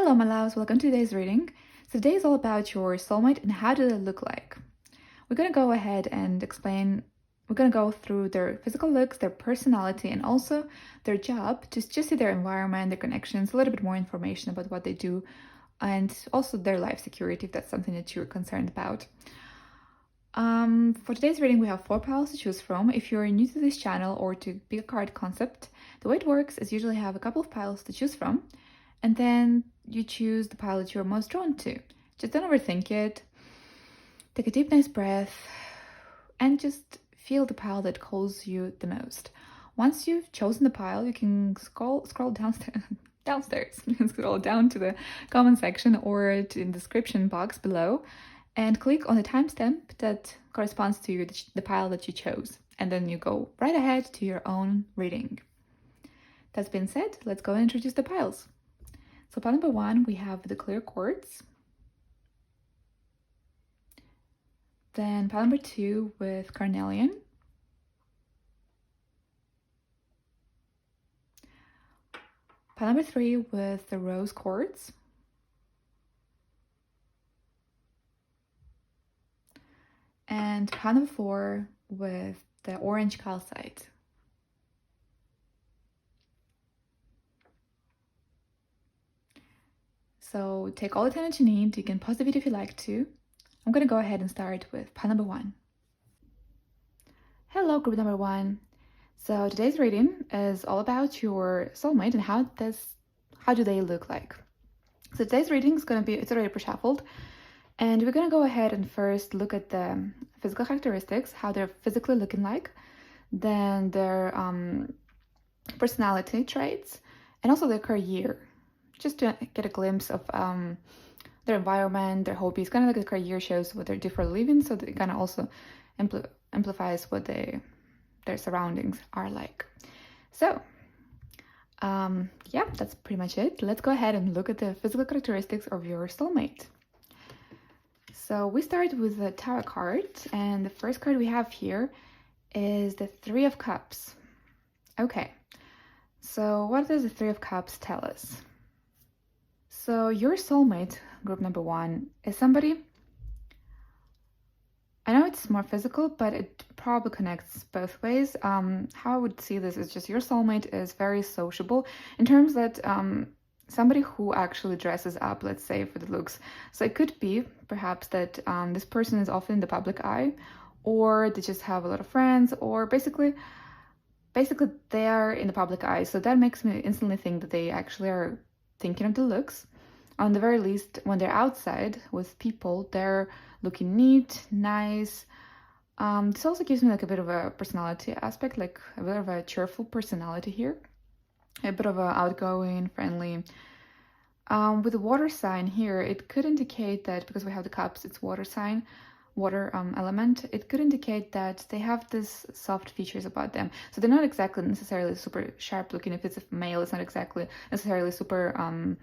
Hello my loves, welcome to today's reading. So today is all about your soulmate and how do they look like. We're going to go ahead and explain, we're going to go through their physical looks, their personality, and also their job, to just see their environment, their connections, a little bit more information about what they do, and also their life security if that's something that you're concerned about. For today's reading, we have 4 piles to choose from. If you're new to this channel or to pick a card concept, the way it works is usually have a couple of piles to choose from, and then you choose the pile that you're most drawn to. Just don't overthink it. Take a deep, nice breath and just feel the pile that calls you the most. Once you've chosen the pile, you can scroll downstairs. You can scroll down to the comment section or to the description box below and click on the timestamp that corresponds to the pile that you chose. And then you go right ahead to your own reading. That's been said, let's go and introduce the piles. So pile number 1, we have the clear quartz. Then pile number 2 with carnelian. Pile number 3 with the rose quartz. And pile number 4 with the orange calcite. So take all the time that you need. You can pause the video if you like to. I'm going to go ahead and start with pile number 1. Hello, group number 1. So today's reading is all about your soulmate and how do they look like. So today's reading is going to be, it's already pre-shuffled, and we're going to go ahead and first look at the physical characteristics, how they're physically looking like, then their personality traits, and also their career, just to get a glimpse of their environment, their hobbies. Kind of like a career shows what they do for a living, so that it kind of also amplifies what their surroundings are like. So yeah, that's pretty much it. Let's go ahead and look at the physical characteristics of your soulmate. So we start with the tarot card, and the first card we have here is the 3 of Cups. Okay, so what does the 3 of Cups tell us? So your soulmate, group number 1, is somebody, I know it's more physical, but it probably connects both ways. How I would see this is just your soulmate is very sociable in terms that somebody who actually dresses up, let's say, for the looks. So it could be perhaps that this person is often in the public eye, or they just have a lot of friends, or basically they are in the public eye. So that makes me instantly think that they actually are thinking of the looks. On the very least, when they're outside with people, they're looking neat, nice. This also gives me like a bit of a personality aspect, like a bit of a cheerful personality here. A bit of a outgoing, friendly. With the water sign here, it could indicate that, because we have the cups, it's water sign, water element, it could indicate that they have this soft features about them. So they're not exactly necessarily super sharp looking. If it's a male, it's not exactly necessarily super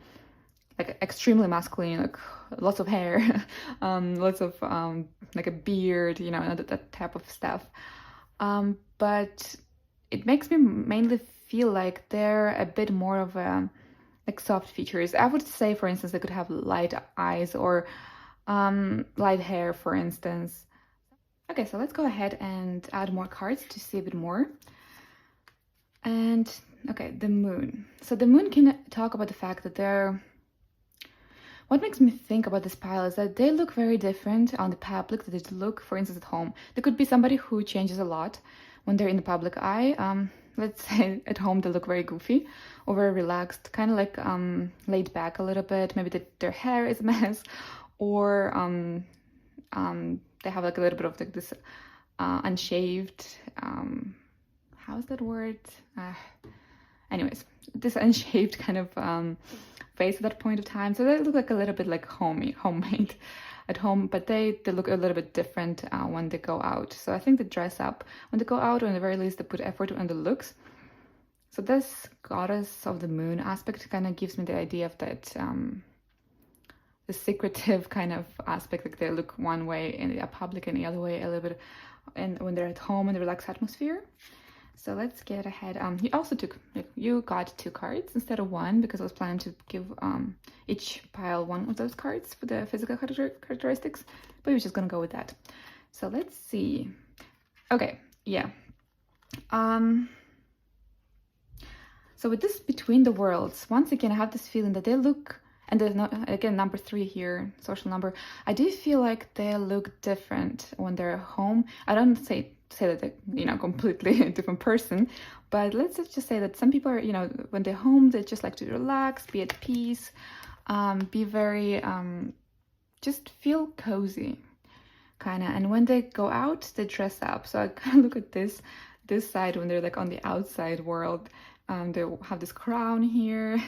like extremely masculine, like lots of hair, lots of like a beard, you know, that type of stuff. But it makes me mainly feel like they're a bit more of a like soft features. I would say, for instance, they could have light eyes or light hair, for instance. Okay, so let's go ahead and add more cards to see a bit more. And okay, the moon. So the moon can talk about the fact that they're, what makes me think about this pile is that they look very different on the public than they look, for instance, at home. There could be somebody who changes a lot when they're in the public eye. Let's say at home they look very goofy or very relaxed, kind of like laid back a little bit. Maybe their hair is a mess, or they have like a little bit of like this unshaved, how's that word? Anyways, this unshaved kind of face at that point of time. So they look like a little bit like homemade at home, but they look a little bit different when they go out. So I think they dress up when they go out, or at the very least they put effort on the looks. So this goddess of the moon aspect kind of gives me the idea of that the secretive kind of aspect, like they look one way in the public and the other way a little bit, and when they're at home in the relaxed atmosphere. So let's get ahead. You got 2 cards instead of 1, because I was planning to give each pile 1 of those cards for the physical characteristics, but we're just gonna go with that. So let's see. Okay, yeah. So with this between the worlds, once again, I have this feeling that they look, and there's no, again, number 3 here, social number. I do feel like they look different when they're home. I don't say that they're, you know, completely a different person, but let's just say that some people are, you know, when they're home, they just like to relax, be at peace, be very, just feel cozy, kind of. And when they go out, they dress up. So I kind of look at this side when they're like on the outside world. They have this crown here,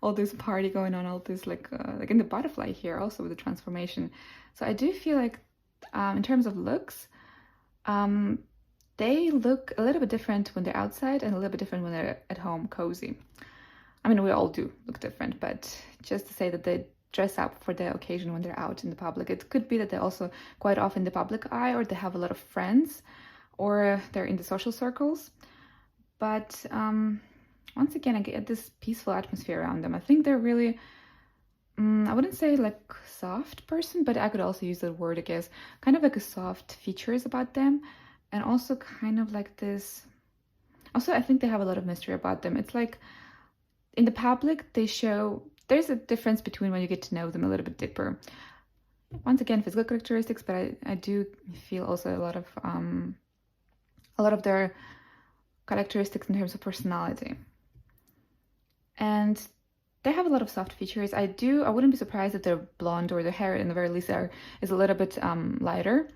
all this party going on, all this like in the butterfly here also with the transformation. So I do feel like in terms of looks, they look a little bit different when they're outside and a little bit different when they're at home, cozy. I mean, we all do look different, but just to say that they dress up for the occasion when they're out in the public. It could be that they're also quite often in the public eye, or they have a lot of friends, or they're in the social circles. But once again, I get this peaceful atmosphere around them. I think they're really, I wouldn't say like soft person, but I could also use that word, I guess. Kind of like a soft features about them. And also kind of like this, also I think they have a lot of mystery about them. It's like in the public, they show, there's a difference between when you get to know them a little bit deeper. Once again, physical characteristics, but I do feel also a lot of their characteristics in terms of personality. And they have a lot of soft features. I wouldn't be surprised if they're blonde, or their hair in the very least is a little bit lighter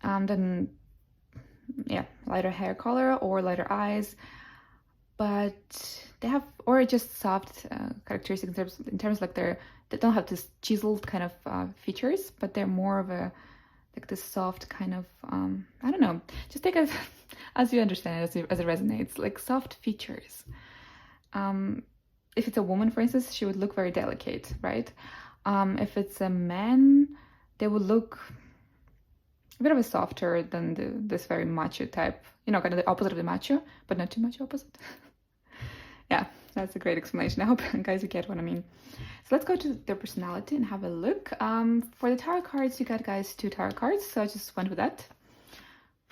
than, yeah, lighter hair color or lighter eyes. But they have, or just soft characteristics in terms like they don't have this chiseled kind of features, but they're more of a, like this soft kind of, I don't know, just take it as you understand it, as it resonates, like soft features. If it's a woman, for instance, she would look very delicate, right? If it's a man, they would look a bit of a softer than this very macho type, you know, kind of the opposite of the macho, but not too much opposite. Yeah, that's a great explanation. I hope guys you get what I mean. So let's go to their personality and have a look. For the tarot cards, you got guys 2 tarot cards, so I just went with that.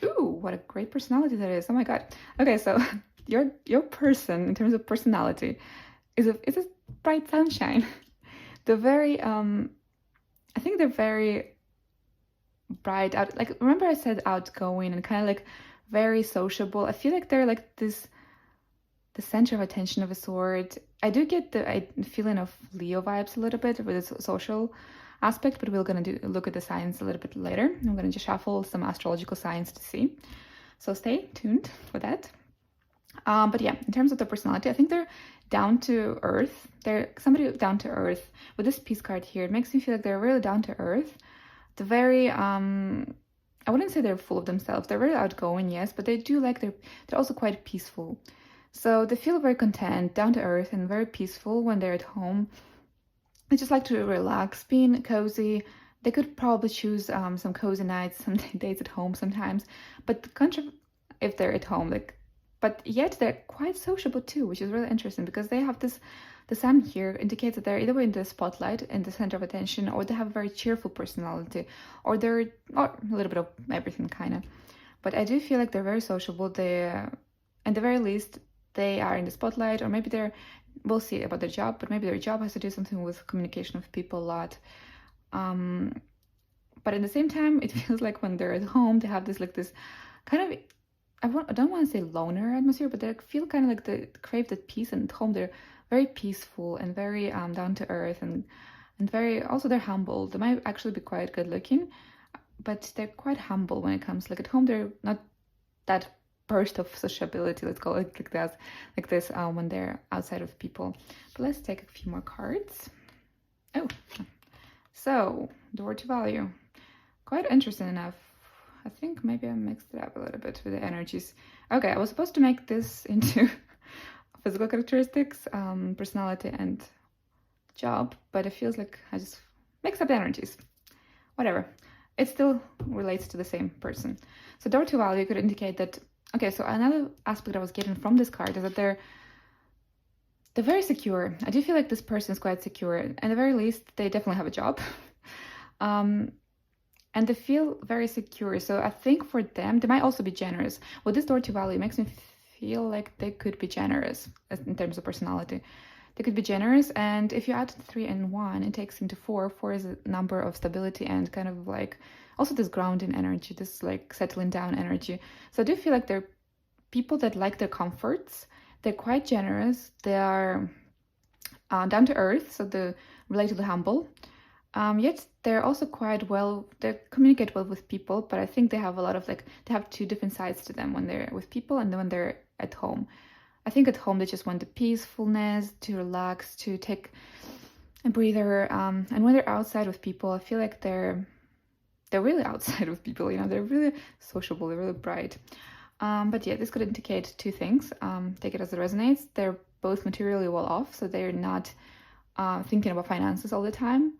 Ooh, what a great personality that is. Oh my god. Okay, so your person in terms of personality is a bright sunshine. They're very I think they're very bright out, like, remember I said outgoing and kind of like very sociable. I feel like they're like the center of attention of a sort. I do get the feeling of Leo vibes a little bit with its social aspect, but we're gonna look at the signs a little bit later. I'm gonna just shuffle some astrological signs to see. So stay tuned for that. But yeah, in terms of the personality, I think they're down to earth. They're somebody down to earth. With this peace card here, it makes me feel like they're really down to earth. They're very, I wouldn't say they're full of themselves. They're very outgoing, yes, but they do like, they're also quite peaceful. So they feel very content, down to earth, and very peaceful when they're at home. They just like to relax, being cozy. They could probably choose some cozy nights, some days at home sometimes. But if they're at home, like, but yet they're quite sociable too, which is really interesting because they have this, the sun here indicates that they're either in the spotlight, in the center of attention, or they have a very cheerful personality, or they're a little bit of everything kind of. But I do feel like they're very sociable. They, at the very least, they are in the spotlight, or maybe we'll see about their job, but maybe their job has to do something with communication of people a lot. But at the same time, it feels like when they're at home, they have this like this kind of, I don't want to say loner atmosphere, but they feel kind of like they crave that peace, and at home they're very peaceful and very down to earth, and very, also they're humble. They might actually be quite good looking, but they're quite humble when it comes, like at home they're not that burst of sociability, let's call it like this when they're outside of people. But let's take a few more cards. Oh, so door to value, quite interesting enough. I think maybe I mixed it up a little bit with the energies. Okay, I was supposed to make this into physical characteristics, personality, and job, but it feels like I just mixed up the energies. Whatever. It still relates to the same person. So door to value could indicate that Okay, so another aspect I was getting from this card is that they're very secure. I do feel like this person is quite secure. At the very least, they definitely have a job. um, and they feel very secure. So I think for them, they might also be generous. With this door to value, it makes me feel like they could be generous in terms of personality. They could be generous, and if you add 3 and 1, it takes into 4. 4 is a number of stability and kind of like also this grounding energy, this like settling down energy. So I do feel like they're people that like their comforts. They're quite generous. They are down to earth, so they're relatively humble. Yet they're also quite well, they communicate well with people, but I think they have a lot of like, they have two different sides to them when they're with people and then when they're at home. I think at home they just want the peacefulness, to relax, to take a breather. And when they're outside with people, I feel like they're really outside with people, you know, they're really sociable, they're really bright. But yeah, this could indicate two things. Take it as it resonates. They're both materially well off, so they're not thinking about finances all the time.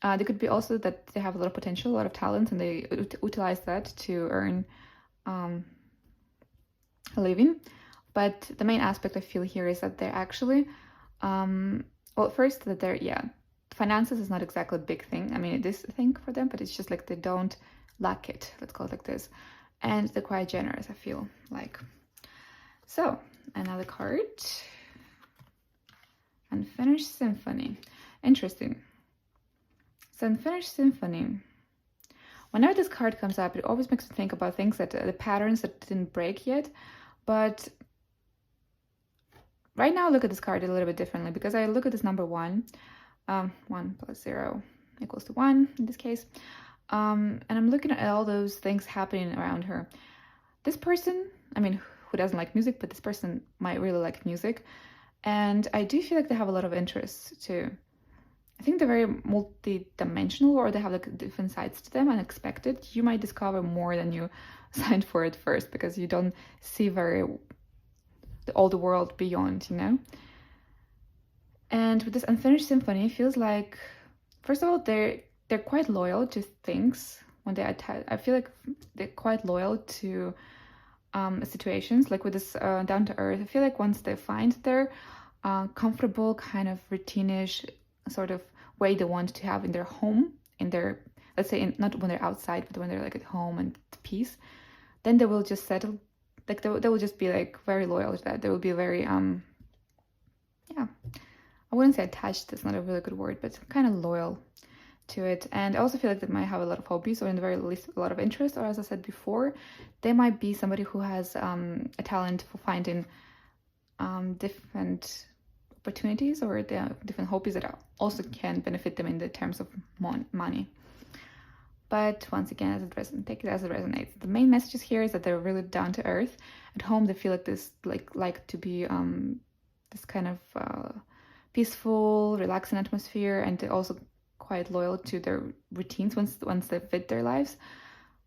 They could be also that they have a lot of potential, a lot of talent, and they utilize that to earn a living. But the main aspect I feel here is that they're actually, well, first that they're, yeah, finances is not exactly a big thing. I mean, it is a thing for them, but it's just like they don't lack it. Let's call it like this. And they're quite generous, I feel like. So, another card. Unfinished Symphony. Interesting. So, Unfinished Symphony. Whenever this card comes up, it always makes me think about things that the patterns that didn't break yet. But right now, I look at this card a little bit differently because I look at this number 1. 1 plus 0 equals to 1 in this case. And I'm looking at all those things happening around her. This person, I mean, who doesn't like music, but this person might really like music. And I do feel like they have a lot of interests too. I think they're very multi-dimensional, or they have like different sides to them, unexpected. You might discover more than you signed for at first because you don't see all the world beyond, you know? And with this Unfinished Symphony, it feels like, first of all, they're quite loyal to things when they attach. I feel like they're quite loyal to situations. Like with this down to earth, I feel like once they find their comfortable kind of routine-ish sort of way they want to have in their home, in their, let's say, not when they're outside, but when they're like at home and at peace, then they will just settle. Like they will just be like very loyal to that. They will be very yeah, I wouldn't say attached, that's not a really good word, but kind of loyal to it. And I also feel like they might have a lot of hobbies, or in the very least a lot of interest, or as I said before, they might be somebody who has a talent for finding different opportunities, or they have different hobbies that also can benefit them in the terms of money. But once again, take it as it resonates. The main messages here is that they're really down to earth. At home, they feel like this, like to be this kind of peaceful, relaxing atmosphere, and they're also quite loyal to their routines once they fit their lives.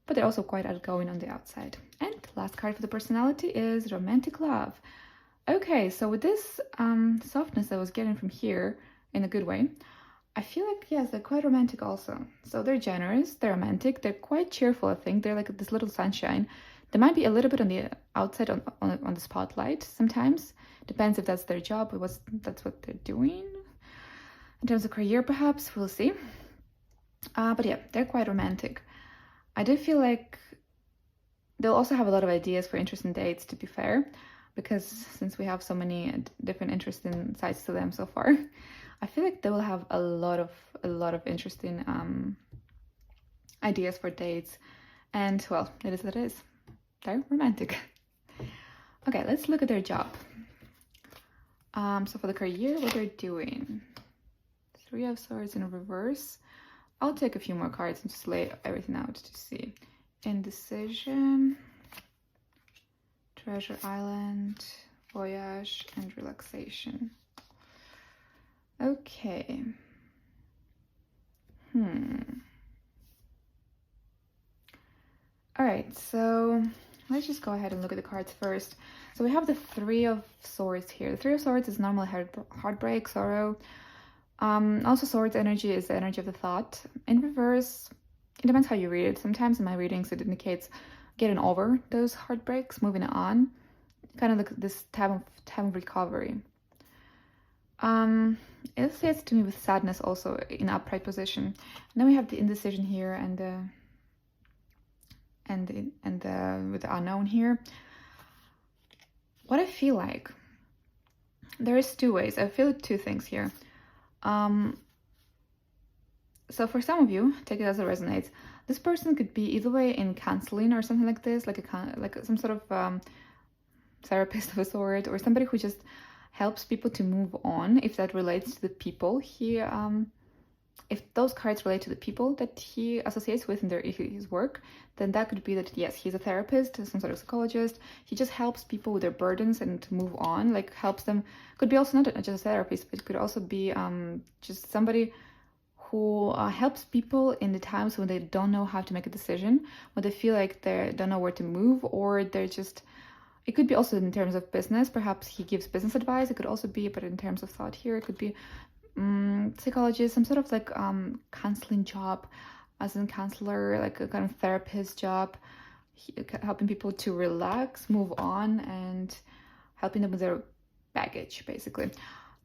But they're also quite outgoing on the outside. And last card for the personality is Romantic Love. Okay, so with this softness I was getting from here, in a good way, I feel like, yes, they're quite romantic also. So they're generous, they're romantic, they're quite cheerful, I think. They're like this little sunshine. They might be a little bit on the outside, on the spotlight sometimes. Depends if that's their job or that's what they're doing. In terms of career, perhaps, we'll see. But yeah, they're quite romantic. I do feel like they'll also have a lot of ideas for interesting dates, to be fair, because since we have so many different interesting sides to them so far, I feel like they will have a lot of interesting ideas for dates. And well, it is what it is. They're romantic. Okay, let's look at their job. So for the career, what they're doing. 3 of Swords in reverse. I'll take a few more cards and just lay everything out to see. Indecision, Treasure Island, Voyage, and Relaxation. Okay. Alright, so let's just go ahead and look at the cards first. So we have the 3 of Swords here. The 3 of Swords is normally heartbreak, sorrow. Also, Swords energy is the energy of the thought. In reverse, it depends how you read it. Sometimes in my readings it indicates getting over those heartbreaks, moving on, kind of like this time of recovery. It says to me with sadness also in upright position. And then we have the indecision here and with the unknown here. What I feel like, there is two ways. I feel two things here. So for some of you, take it as it resonates. This person could be either way in counseling or something like this, like some sort of therapist of a sort, or somebody who just helps people to move on, if that relates to the people he if those cards relate to the people that he associates with in his work, then that could be that, yes, he's a therapist, some sort of psychologist. He just helps people with their burdens and to move on, like helps them. Could be also not just a therapist, but it could also be just somebody who helps people in the times when they don't know how to make a decision, when they feel like they don't know where to move, or they're just, it could be also in terms of business. Perhaps he gives business advice. It could also be, but in terms of thought here, it could be psychologist, some sort of like counseling job, as in counselor, like a kind of therapist job, helping people to relax, move on, and helping them with their baggage, basically.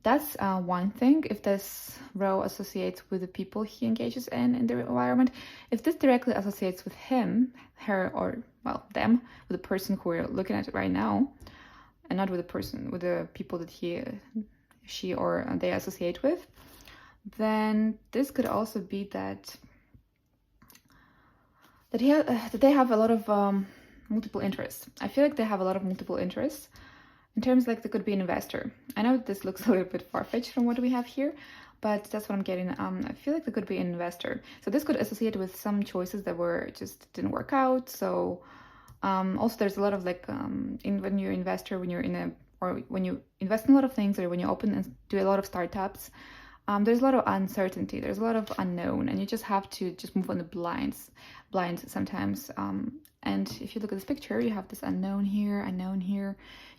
That's one thing, if this row associates with the people he engages in the environment. If this directly associates with him, her, or, well, them, with the person who we're looking at right now, and not with the person, with the people that she or they associate with, then this could also be that they have a lot of multiple interests. I feel like they have a lot of multiple interests. In terms, like, they could be an investor. I know this looks a little bit far-fetched from what we have here, but that's what I'm getting. I feel like they could be an investor. So this could associate with some choices that didn't work out. So also there's a lot of like when you're an investor, when you invest in a lot of things, or when you open and do a lot of startups, there's a lot of uncertainty, there's a lot of unknown, and you just have to just move on the blinds sometimes. And if you look at this picture, you have this unknown here,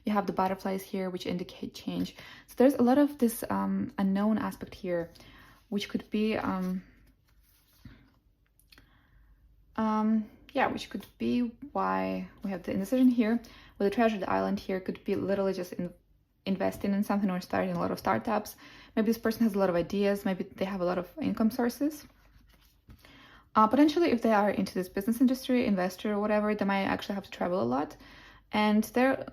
you have the butterflies here, which indicate change. So there's a lot of this unknown aspect here, which could be which could be why we have the indecision here. With the treasure, the island here could be literally just investing in something or starting a lot of startups. Maybe this person has a lot of ideas. Maybe they have a lot of income sources. Potentially, if they are into this business industry, investor or whatever, they might actually have to travel a lot. And their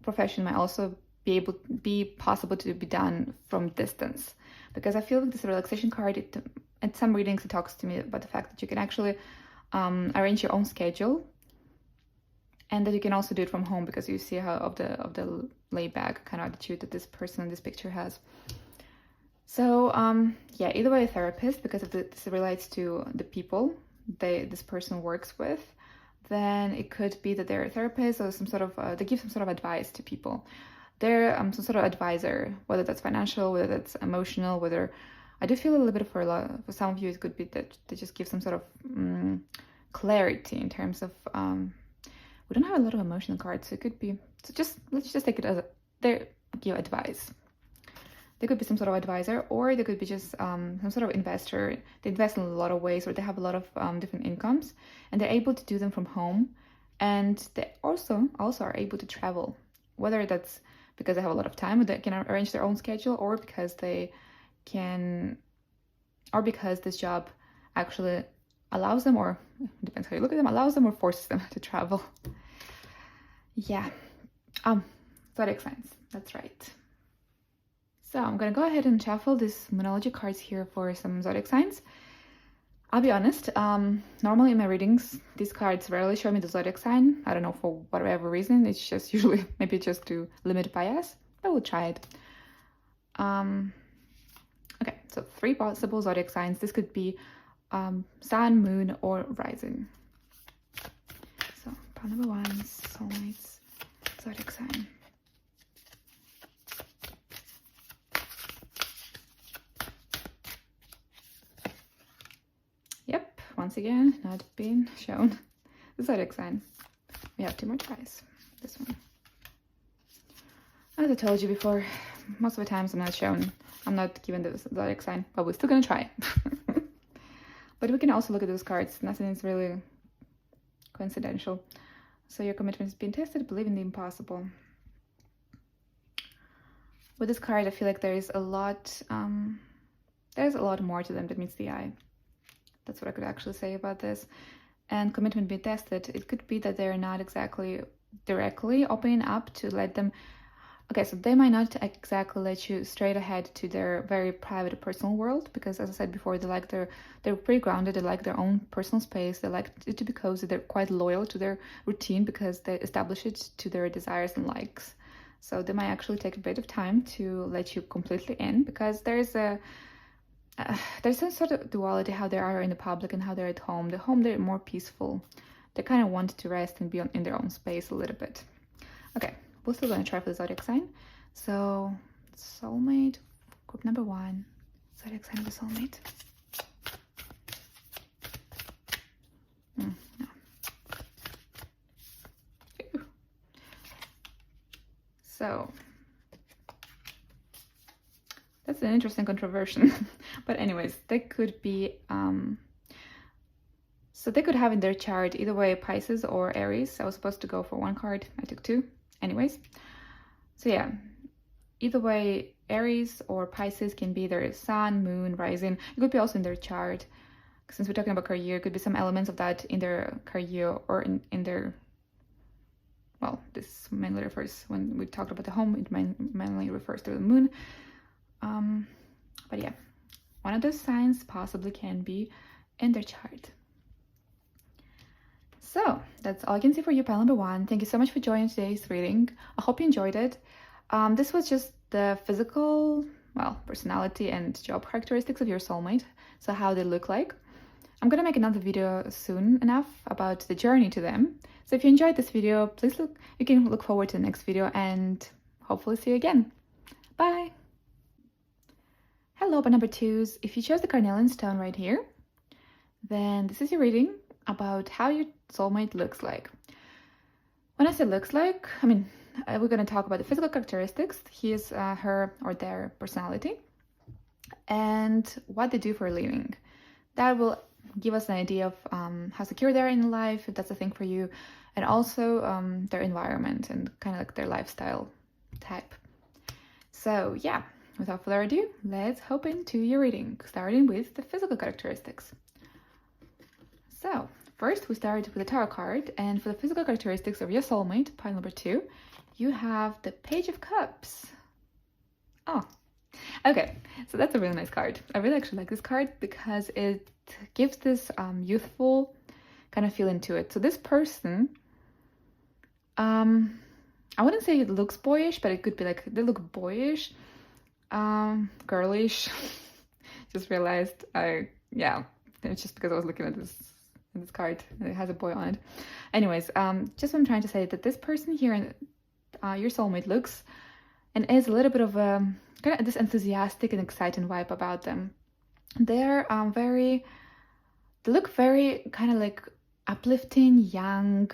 profession might also be possible to be done from distance. Because I feel like this relaxation card, at some readings, it talks to me about the fact that you can actually arrange your own schedule, and that you can also do it from home, because you see how of the laid-back kind of attitude that this person in this picture has. So either way, a therapist, because if this relates to the people this person works with, then it could be that they're a therapist, or some sort of they give some sort of advice to people. They're some sort of advisor, whether that's financial, whether that's emotional, whether I do feel a little bit for some of you, it could be that they just give some sort of clarity in terms of we don't have a lot of emotional cards, so it could be, let's just take it as they give advice. They could be some sort of advisor, or they could be just some sort of investor. They invest in a lot of ways, or they have a lot of different incomes, and they're able to do them from home. And they also are able to travel, whether that's because they have a lot of time, or they can arrange their own schedule, or because this job actually allows them, or depends how you look at them, allows them or forces them to travel. Yeah. Zodiac signs. That's right. So I'm gonna go ahead and shuffle these Moonology cards here for some zodiac signs. I'll be honest, normally in my readings, these cards rarely show me the zodiac sign. I don't know, for whatever reason. It's just usually maybe just to limit bias, but we'll try it. Okay, so 3 possible zodiac signs. This could be sun, moon, or rising. So pile number 1, soulmates, zodiac sign. Yep, once again, not being shown the zodiac sign. We have 2 more tries. This one. As I told you before, most of the times I'm not given the zodiac sign, but we're still gonna try. But we can also look at those cards. Nothing is really coincidental. So your commitment is being tested, believe in the impossible. With this card, I feel like there's a lot more to them that meets the eye. That's what I could actually say about this. And commitment being tested, it could be that they're not exactly directly opening up to let them. Okay, so they might not exactly let you straight ahead to their very private personal world, because as I said before, they're pretty grounded, they like their own personal space, they like it to be cozy, they're quite loyal to their routine because they establish it to their desires and likes. So they might actually take a bit of time to let you completely in, because there's some sort of duality how they are in the public and how they're at home. The home, they're more peaceful. They kind of want to rest and be in their own space a little bit. Okay, we're still going to try for the zodiac sign. So, soulmate, group number 1, zodiac sign of the soulmate. No. So, that's an interesting controversy. But anyways, they could be, so they could have in their chart either way Pisces or Aries. I was supposed to go for 1 card, I took 2. Anyways, so yeah, either way, Aries or Pisces can be their sun, moon, rising. It could be also in their chart. Since we're talking about career, it could be some elements of that in their career or in their, well, this mainly refers, when we talked about the home, it mainly refers to the moon. But yeah, one of those signs possibly can be in their chart. So that's all I can see for you, pile number 1. Thank you so much for joining today's reading. I hope you enjoyed it. This was just the physical, well, personality and job characteristics of your soulmate, so how they look like. I'm gonna make another video soon enough about the journey to them. So if you enjoyed this video, please you can look forward to the next video and hopefully see you again. Bye! Hello, number 2s. If you chose the carnelian stone right here, then this is your reading about how your soulmate looks like. When I say looks like, I mean, we're going to talk about the physical characteristics, his, her, or their personality, and what they do for a living. That will give us an idea of how secure they are in life, if that's a thing for you, and also their environment and kind of like their lifestyle type. So yeah, without further ado, let's hop into your reading, starting with the physical characteristics. So first we start with the tarot card, and for the physical characteristics of your soulmate, pile number 2, you have the Page of Cups. Oh, okay, so that's a really nice card. I really actually like this card because it gives this youthful kind of feeling to it. So this person, I wouldn't say it looks boyish, but it could be like they look boyish, girlish. Just realized yeah, it's just because I was looking at this card and it has a boy on it. Anyways, just what I'm trying to say, that this person here, your soulmate, looks and is a little bit of a kind of this enthusiastic and exciting vibe about them. They're they look very kind of like uplifting, young,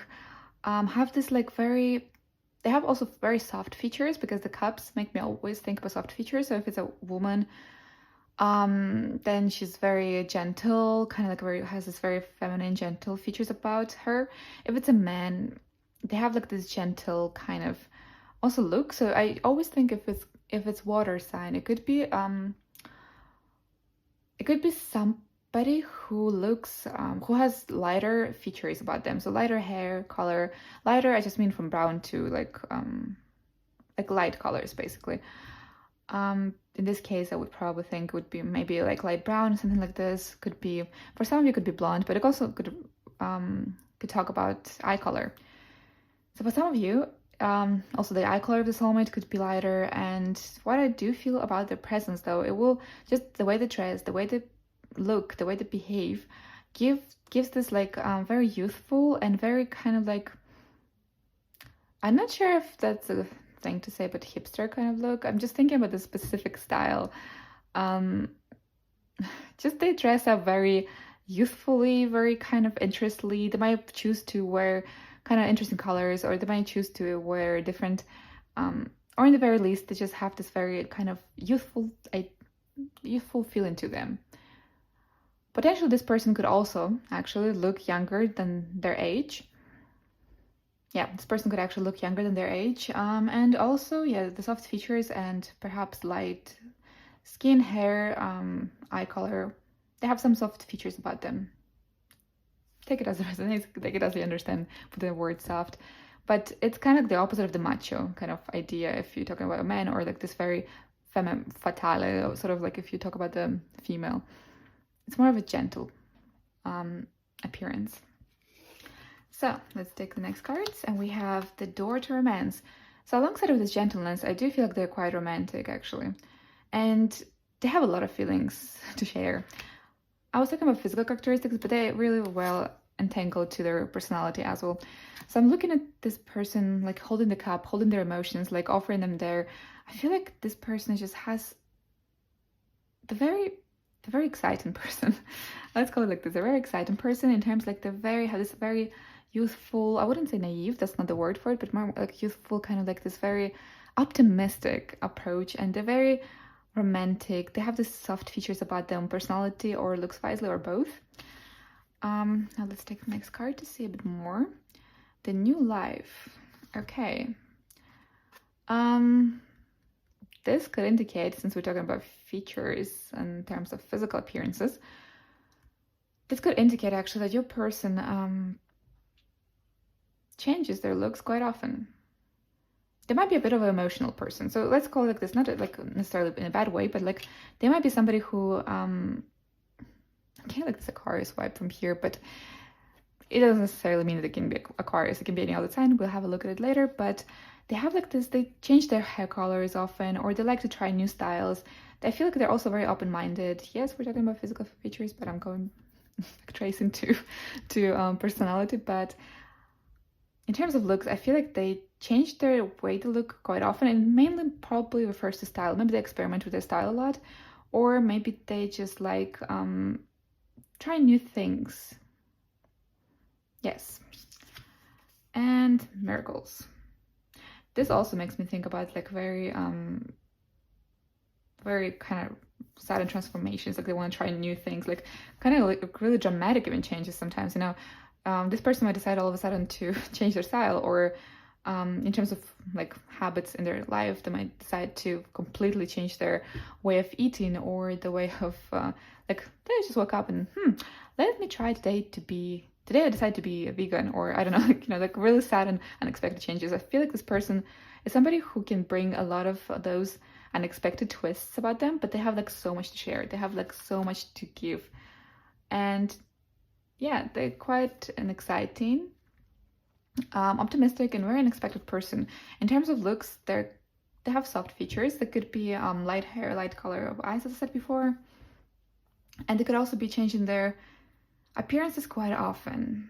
have this like they have also very soft features, because the cups make me always think about soft features. So if it's a woman, then she's very gentle, kind of like has this very feminine, gentle features about her. If it's a man, they have like this gentle kind of also look. So I always think if it's water sign, it could be somebody who looks who has lighter features about them. So lighter hair color, lighter, I just mean from brown to like light colors basically. In this case, I would probably think would be maybe like light brown, something like this. Could be, for some of you, could be blonde, but it also could talk about eye color. So for some of you, also the eye color of the soulmate could be lighter. And what I do feel about their presence, though, it will just the way they dress, the way they look, the way they behave, gives this like very youthful and very kind of like, I'm not sure if that's a thing to say, but hipster kind of look. I'm just thinking about the specific style. Just they dress up very youthfully, very kind of interestingly. They might choose to wear kind of interesting colors, or they might choose to wear different, or in the very least, they just have this very kind of youthful feeling to them. Potentially, this person could also actually look younger than their age. yeah, this person could actually look younger than their age. And also, yeah, the soft features and perhaps light skin, hair, eye color, they have some soft features about them. Take it as it resonates, take it as you understand for the word soft. But it's kind of the opposite of the macho kind of idea if you're talking about a man, or like this very femme fatale, sort of like if you talk about the female. It's more of a gentle appearance. So let's take the next cards, and we have the door to romance. So alongside of this gentleness, I do feel like they're quite romantic actually, and they have a lot of feelings to share. I was talking about physical characteristics, but they really well entangled to their personality as well. So I'm looking at this person like holding the cup, holding their emotions, like offering them their. I feel like this person just has the very exciting person. Let's call it like this. A very exciting person in terms like have this very youthful. I wouldn't say naive. That's not the word for it, but more like youthful, kind of like this very optimistic approach, and they're very romantic. They have these soft features about them, personality or looks wisely, or both. Now let's take the next card to see a bit more. The new life. Okay. This could indicate, since we're talking about features in terms of physical appearances, this could indicate actually that your person changes their looks quite often. They might be a bit of an emotional person. So let's call it like this, not like necessarily in a bad way, but like they might be somebody who, okay, like this Aquarius vibe from here, but it doesn't necessarily mean that it can be Aquarius. It can be any other sign. We'll have a look at it later, but they have like this, they change their hair colors often, or they like to try new styles. I feel like they're also very open-minded. Yes, we're talking about physical features, but I'm going tracing to personality. But in terms of looks, I feel like they change their way to look quite often, and mainly probably refers to style. Maybe they experiment with their style a lot, or maybe they just like trying new things. Yes. And miracles. This also makes me think about like very kind of sudden transformations, like they want to try new things, like kind of like really dramatic even changes sometimes, you know. This person might decide all of a sudden to change their style, or in terms of like habits in their life, they might decide to completely change their way of eating, or the way of like they just woke up and let me try today I decide to be a vegan, or I don't know, like, you know, like really sad and unexpected changes. I feel like this person is somebody who can bring a lot of those unexpected twists about them, but they have like so much to share. They have like so much to give. And yeah, they're quite an exciting, optimistic, and very unexpected person. In terms of looks, they have soft features. They could be light hair, light color of eyes, as I said before. And they could also be changing their appearances quite often,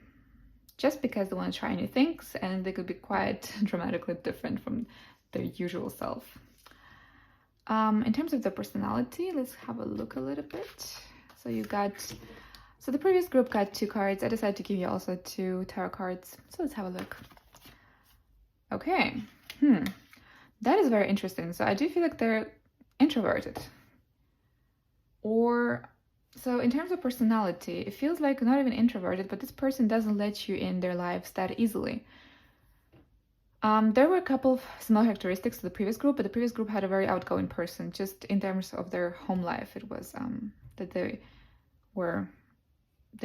just because they want to try new things, and they could be quite dramatically different from their usual self. In terms of the personality, let's have a look a little bit. So the previous group got 2 cards. I decided to give you also 2 tarot cards. So let's have a look. Okay. That is very interesting. So I do feel like they're introverted. So in terms of personality, it feels like not even introverted, but this person doesn't let you in their lives that easily. There were a couple of similar characteristics to the previous group, but the previous group had a very outgoing person, just in terms of their home life. It was that they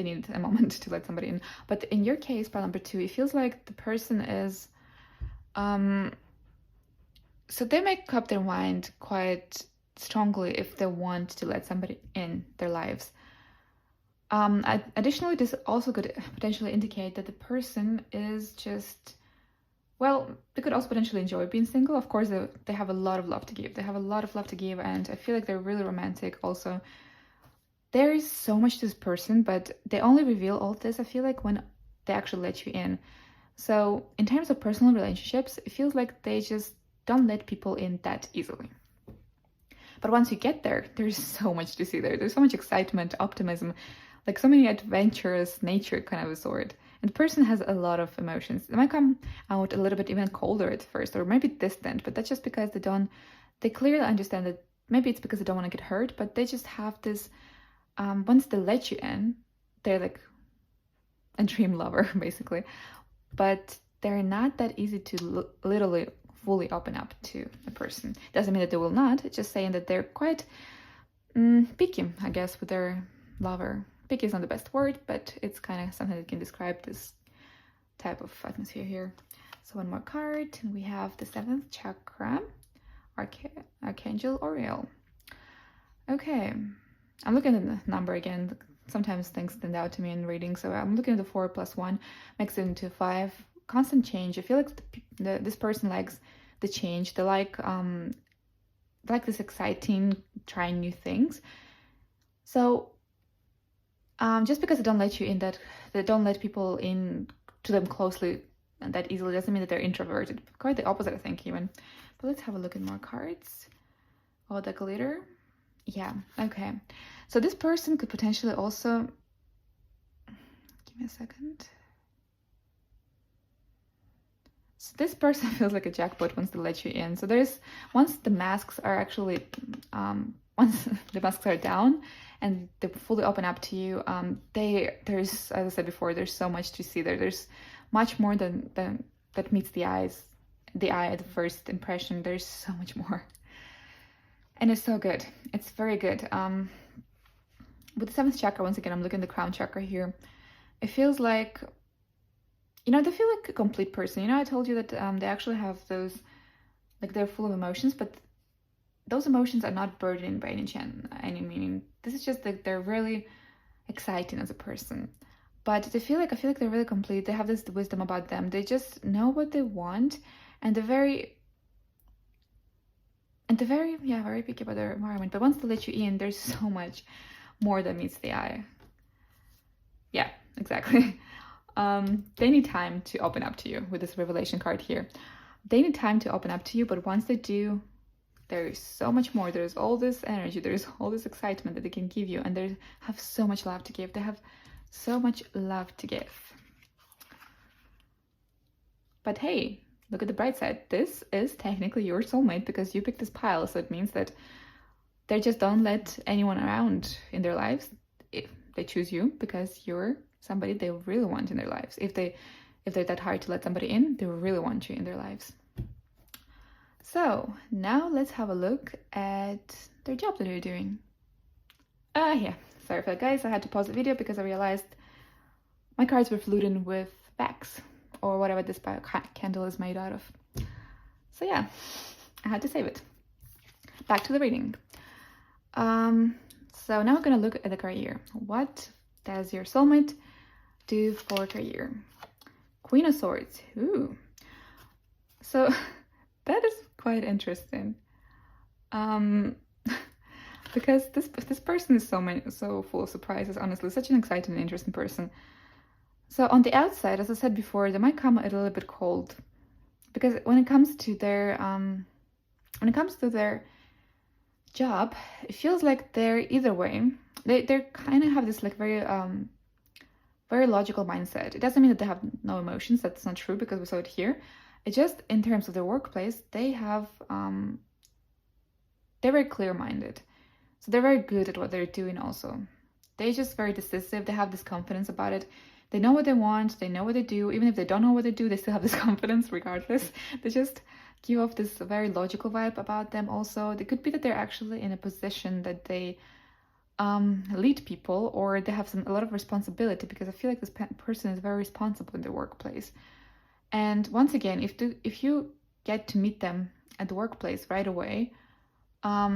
needed a moment to let somebody in. But in your case, pile number 2, it feels like the person is, so they make up their mind quite strongly if they want to let somebody in their lives. Additionally, this also could potentially indicate that the person is just, well, they could also potentially enjoy being single. Of course, they have a lot of love to give. They have a lot of love to give, and I feel like they're really romantic also. There is so much to this person, but they only reveal all of this, I feel like, when they actually let you in. So in terms of personal relationships, it feels like they just don't let people in that easily. But once you get there, there's so much to see there. There's so much excitement, optimism, like so many adventurous nature kind of a sort. And the person has a lot of emotions. They might come out a little bit even colder at first, or maybe distant, but that's just because they clearly understand that maybe it's because they don't want to get hurt, but they just have this, once they let you in, they're like a dream lover, basically. But they're not that easy to literally fully open up to a person. Doesn't mean that they will not, it's just saying that they're quite picky, I guess, with their lover. Picky is not the best word, but it's kind of something that can describe this type of atmosphere here. So one more card, and we have the 7th chakra, Archangel Oriel. Okay, I'm looking at the number again. Sometimes things stand out to me in reading, so I'm looking at the 4 + 1, makes it into 5. Constant change. I feel like this person likes the change. They like this exciting, trying new things. So just because they don't let you in, that they don't let people in to them closely and that easily, doesn't mean that they're introverted. Quite the opposite, I think, even. But let's have a look at more cards. Oh, the glitter. Yeah, okay. So this person could potentially also, give me a second. So this person feels like a jackpot once they let you in. So once the masks are actually, once the masks are down and they fully open up to you, there's, as I said before, there's so much to see there. There's much more than that meets the eye at the first impression. There's so much more. And it's so good. It's very good. With the 7th chakra, once again, I'm looking at the crown chakra here. It feels like, they feel like a complete person. I told you that they actually have those, like they're full of emotions, but those emotions are not burdened by any meaning. This is just that they're really exciting as a person. But I feel like they're really complete. They have this wisdom about them. They just know what they want, and they're very picky about their environment. But once they let you in, there's so much more that meets the eye. Yeah, exactly. They need time to open up to you with this revelation card here. They need time to open up to you, but once they do, there is so much more. There's all this energy, there's all this excitement that they can give you, and they have so much love to give. They have so much love to give. But hey, look at the bright side. This is technically your soulmate because you picked this pile, so it means that they just don't let anyone around in their lives. If they choose you because you're somebody they really want in their lives. If they're that hard to let somebody in, they really want you in their lives. So now let's have a look at their job that they're doing. Yeah, sorry for that, guys. I had to pause the video because I realized my cards were fluting with wax or whatever this candle is made out of. So yeah, I had to save it. Back to the reading. So now we're gonna look at the career. What does your soulmate do for career? Queen of Swords. Ooh. So that is quite interesting. Because this person is so full of surprises, honestly. Such an exciting and interesting person. So on the outside, as I said before, they might come a little bit cold. Because when it comes to their job, it feels like they're either way. They kind of have this like very logical mindset. It doesn't mean that they have no emotions. That's not true because we saw it here. It just, in terms of their workplace, they're very clear-minded. So they're very good at what they're doing also. They're just very decisive. They have this confidence about it. They know what they want. They know what they do. Even if they don't know what they do, they still have this confidence regardless. They just give off this very logical vibe about them also. It could be that they're actually in a position that they lead people, or they have a lot of responsibility, because I feel like this person is very responsible in their workplace. And once again, if you get to meet them at the workplace right away, I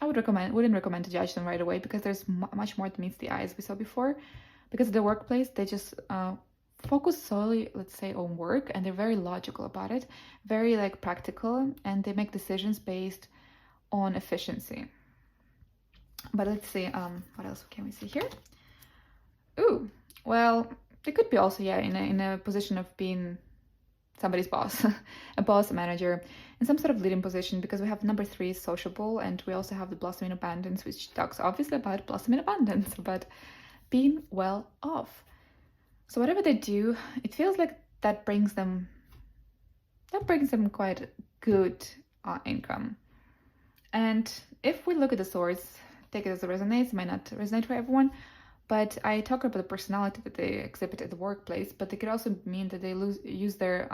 wouldn't recommend to judge them right away, because there's much more that meets the eye, as we saw before. Because at the workplace, they just focus solely, let's say, on work, and they're very logical about it, very like practical, and they make decisions based on efficiency. But let's see, what else can we see here? Ooh, well, they could be also, yeah, in a position of being somebody's boss, a boss, a manager, in some sort of leading position, because we have number 3, sociable, and we also have the blossom in abundance, which talks obviously about blossom in abundance, but being well off. So whatever they do, it feels like that brings them quite good income. And if we look at the swords, take it as it resonates. It might not resonate for everyone, But I talk about the personality that they exhibit at the workplace, but it could also mean that they use their,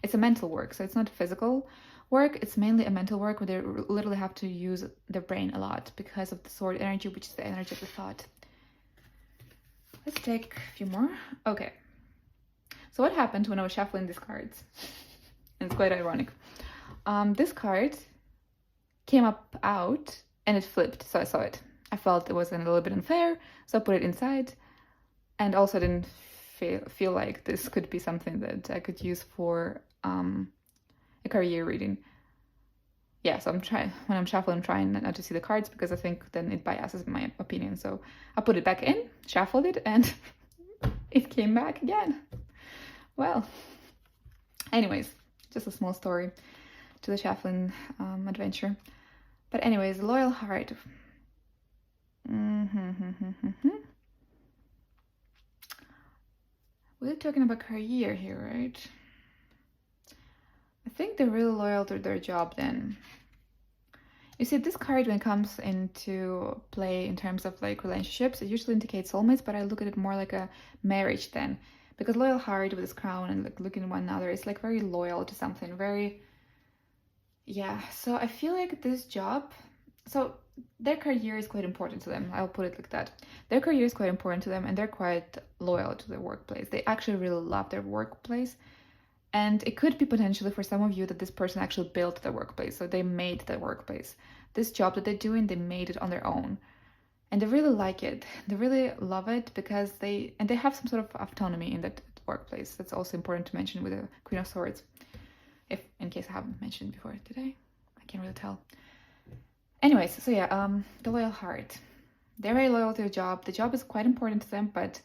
it's a mental work, so it's not physical work, it's mainly a mental work where they literally have to use their brain a lot because of the sword energy, which is the energy of the thought. Let's take a few more. Okay. So what happened when I was shuffling these cards? And it's quite ironic. This card came up out and it flipped, so I saw it. I felt it was a little bit unfair, so I put it inside. And also I didn't feel like this could be something that I could use for a career reading. Yeah, so when I'm shuffling, I'm trying not to see the cards because I think then it biases my opinion. So I put it back in, shuffled it, and it came back again. Well, anyways, just a small story to the shuffling adventure. But anyways, loyal heart. We're talking about career here, right? I think they're really loyal to their job then. You see, this card, when it comes into play in terms of like relationships, it usually indicates soulmates, but I look at it more like a marriage then. Because loyal heart with this crown and like looking at one another is like very loyal to something, very... Yeah, so I feel like this job... So their career is quite important to them. I'll put it like that. Their career is quite important to them and they're quite loyal to their workplace. They actually really love their workplace. And it could be potentially for some of you that this person actually built their workplace. So they made their workplace. This job that they're doing, they made it on their own. And they really like it. They really love it because they have some sort of autonomy in that workplace. That's also important to mention with the Queen of Swords. If, in case I haven't mentioned before today. I can't really tell. Anyways, so yeah, the loyal heart. They're very loyal to the job. The job is quite important to them, but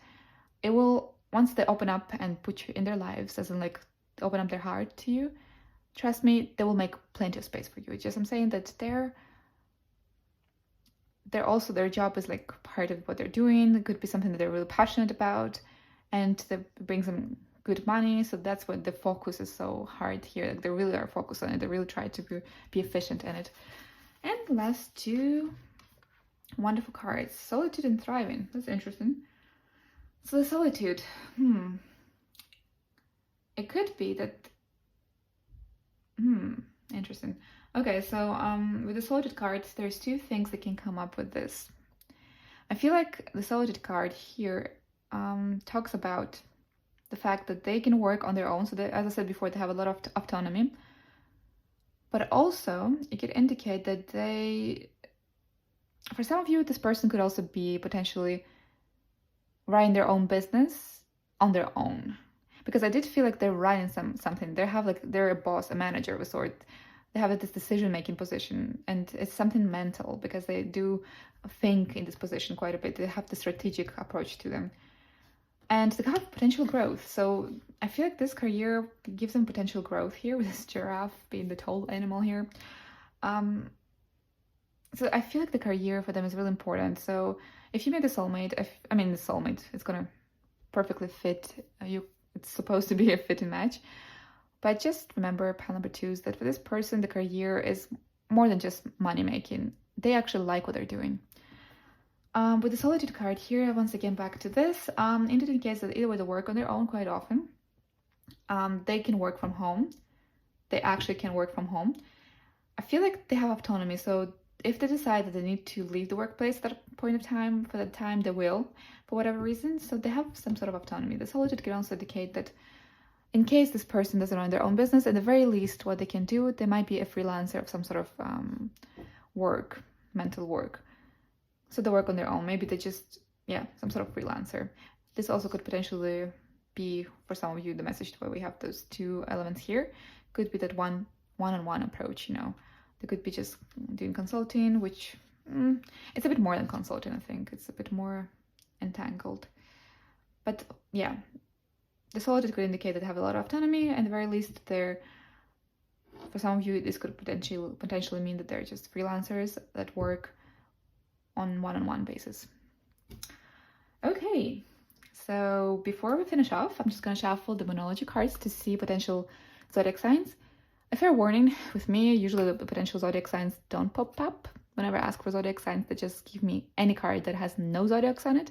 it will, once they open up and put you in their lives, as in like open up their heart to you, trust me, they will make plenty of space for you. It's just I'm saying that they're also, their job is like part of what they're doing. It could be something that they're really passionate about and that brings them good money. So that's what the focus is so hard here. Like they really are focused on it. They really try to be efficient in it. And the last two wonderful cards, Solitude and Thriving. That's interesting. So the Solitude, it could be that, interesting. Okay, so with the Solitude cards, there's two things that can come up with this. I feel like the Solitude card here talks about the fact that they can work on their own. So as I said before, they have a lot of autonomy. But also, it could indicate that for some of you, this person could also be potentially running their own business on their own. Because I did feel like they're running something. They're a boss, a manager of a sort. They have this decision-making position, and it's something mental because they do think in this position quite a bit. They have the strategic approach to them. And they have potential growth. So I feel like this career gives them potential growth here with this giraffe being the tall animal here. So I feel like the career for them is really important. So if you meet the soulmate, it's gonna perfectly fit you. It's supposed to be a fitting match. But just remember, pile number 2, is that for this person, the career is more than just money making. They actually like what they're doing. With the Solitude card here, once again back to this, indicates that either way they work on their own quite often. They can work from home. They actually can work from home. I feel like they have autonomy, so if they decide that they need to leave the workplace at that point of time, for that time, they will, for whatever reason. So they have some sort of autonomy. The Solitude can also indicate that in case this person doesn't run their own business, at the very least, what they can do, they might be a freelancer of some sort of work, mental work. So they work on their own. Maybe they just, some sort of freelancer. This also could potentially be, for some of you, the message where we have those two elements here. Could be that one-on-one approach, They could be just doing consulting, which it's a bit more than consulting, I think. It's a bit more entangled. But yeah, the Solitude could indicate that they have a lot of autonomy, and at the very least, for some of you, this could potentially mean that they're just freelancers that work on one-on-one basis. Okay, so before we finish off, I'm just going to shuffle the Moonology cards to see potential zodiac signs. A fair warning, with me, usually the potential zodiac signs don't pop up. Whenever I ask for zodiac signs, they just give me any card that has no zodiacs on it.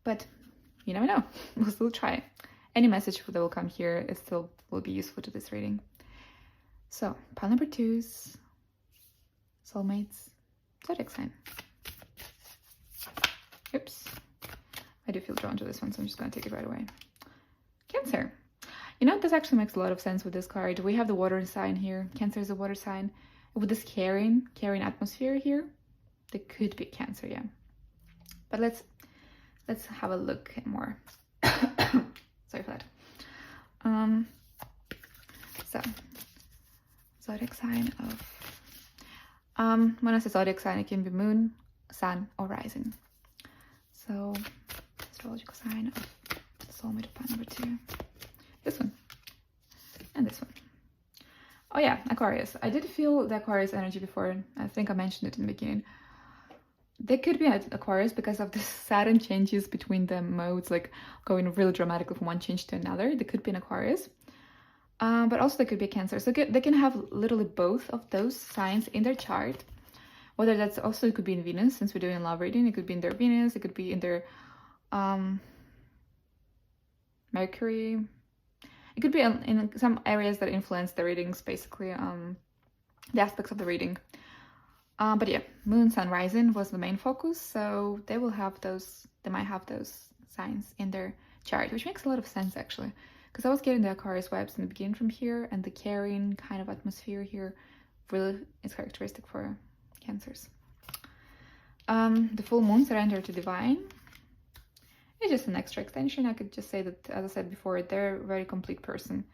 but you never know. We'll still try. Any message that will come here, it still will be useful to this reading. So, pile number 2's soulmates, zodiac sign. Oops. I do feel drawn to this one, so I'm just going to take it right away. Cancer. You know, this actually makes a lot of sense with this card. We have the water sign here. Cancer is a water sign. With this caring atmosphere here, there could be Cancer, yeah. But let's have a look more. Sorry for that. So, zodiac sign of... when I say zodiac sign, it can be moon, sun, or rising. So, astrological sign of the soulmate of pile number 2. This one. And this one. Oh yeah, Aquarius. I did feel the Aquarius energy before. I think I mentioned it in the beginning. There could be an Aquarius because of the sudden changes between the modes, like going really dramatically from one change to another. There could be an Aquarius. But also there could be a Cancer. So they can have literally both of those signs in their chart. Whether that's also, it could be in Venus, since we're doing a love reading. It could be in their Venus. It could be in their Mercury. It could be in some areas that influence the readings, basically, the aspects of the reading. But yeah, moon, sun, rising was the main focus, so they will have those, they might have those signs in their chart, which makes a lot of sense, actually, because I was getting the Aquarius vibes in the beginning from here, and the caring kind of atmosphere here really is characteristic for Cancers. The full moon, surrender to divine. It's just an extra extension. I could just say that, as I said before, they're a very complete person.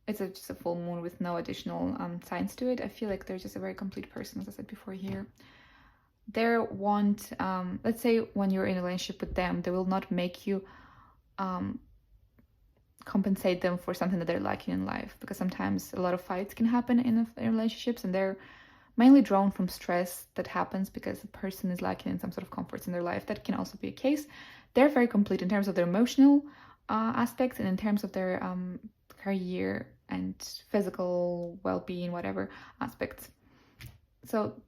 It's just a full moon with no additional signs to it. I feel like they're just a very complete person, as I said before here. They want, let's say when you're in a relationship with them, they will not make you compensate them for something that they're lacking in life. Because sometimes a lot of fights can happen in relationships, and they're mainly drawn from stress that happens because the person is lacking in some sort of comforts in their life. That can also be a case. They're very complete in terms of their emotional aspects and in terms of their career and physical well-being, whatever aspects. So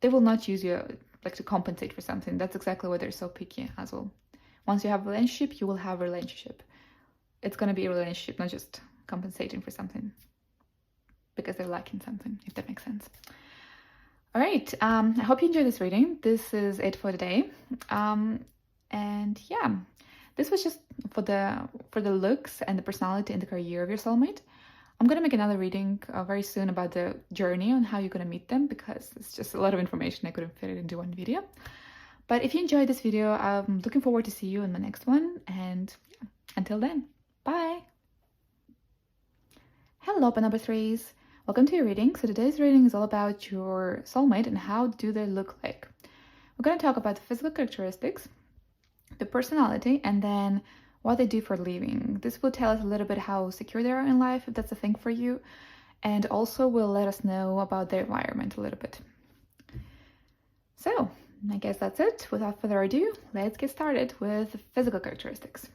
they will not use you like to compensate for something. That's exactly why they're so picky as well. Once you have a relationship, you will have a relationship. It's going to be a relationship, not just compensating for something because they're lacking something, if that makes sense. All right, I hope you enjoyed this reading. This is it for today. And yeah, this was just for the looks and the personality and the career of your soulmate. I'm gonna make another reading very soon about the journey on how you're gonna meet them, because it's just a lot of information. I couldn't fit it into one video. But if you enjoyed this video, I'm looking forward to see you in the next one. And until then, bye. Hello, pile number 3s. Welcome to your reading. So today's reading is all about your soulmate and how do they look like. We're gonna talk about the physical characteristics, the personality, and then what they do for a living. This will tell us a little bit how secure they are in life, if that's a thing for you, and also will let us know about their environment a little bit. So I guess that's it. Without further ado, let's get started with the physical characteristics.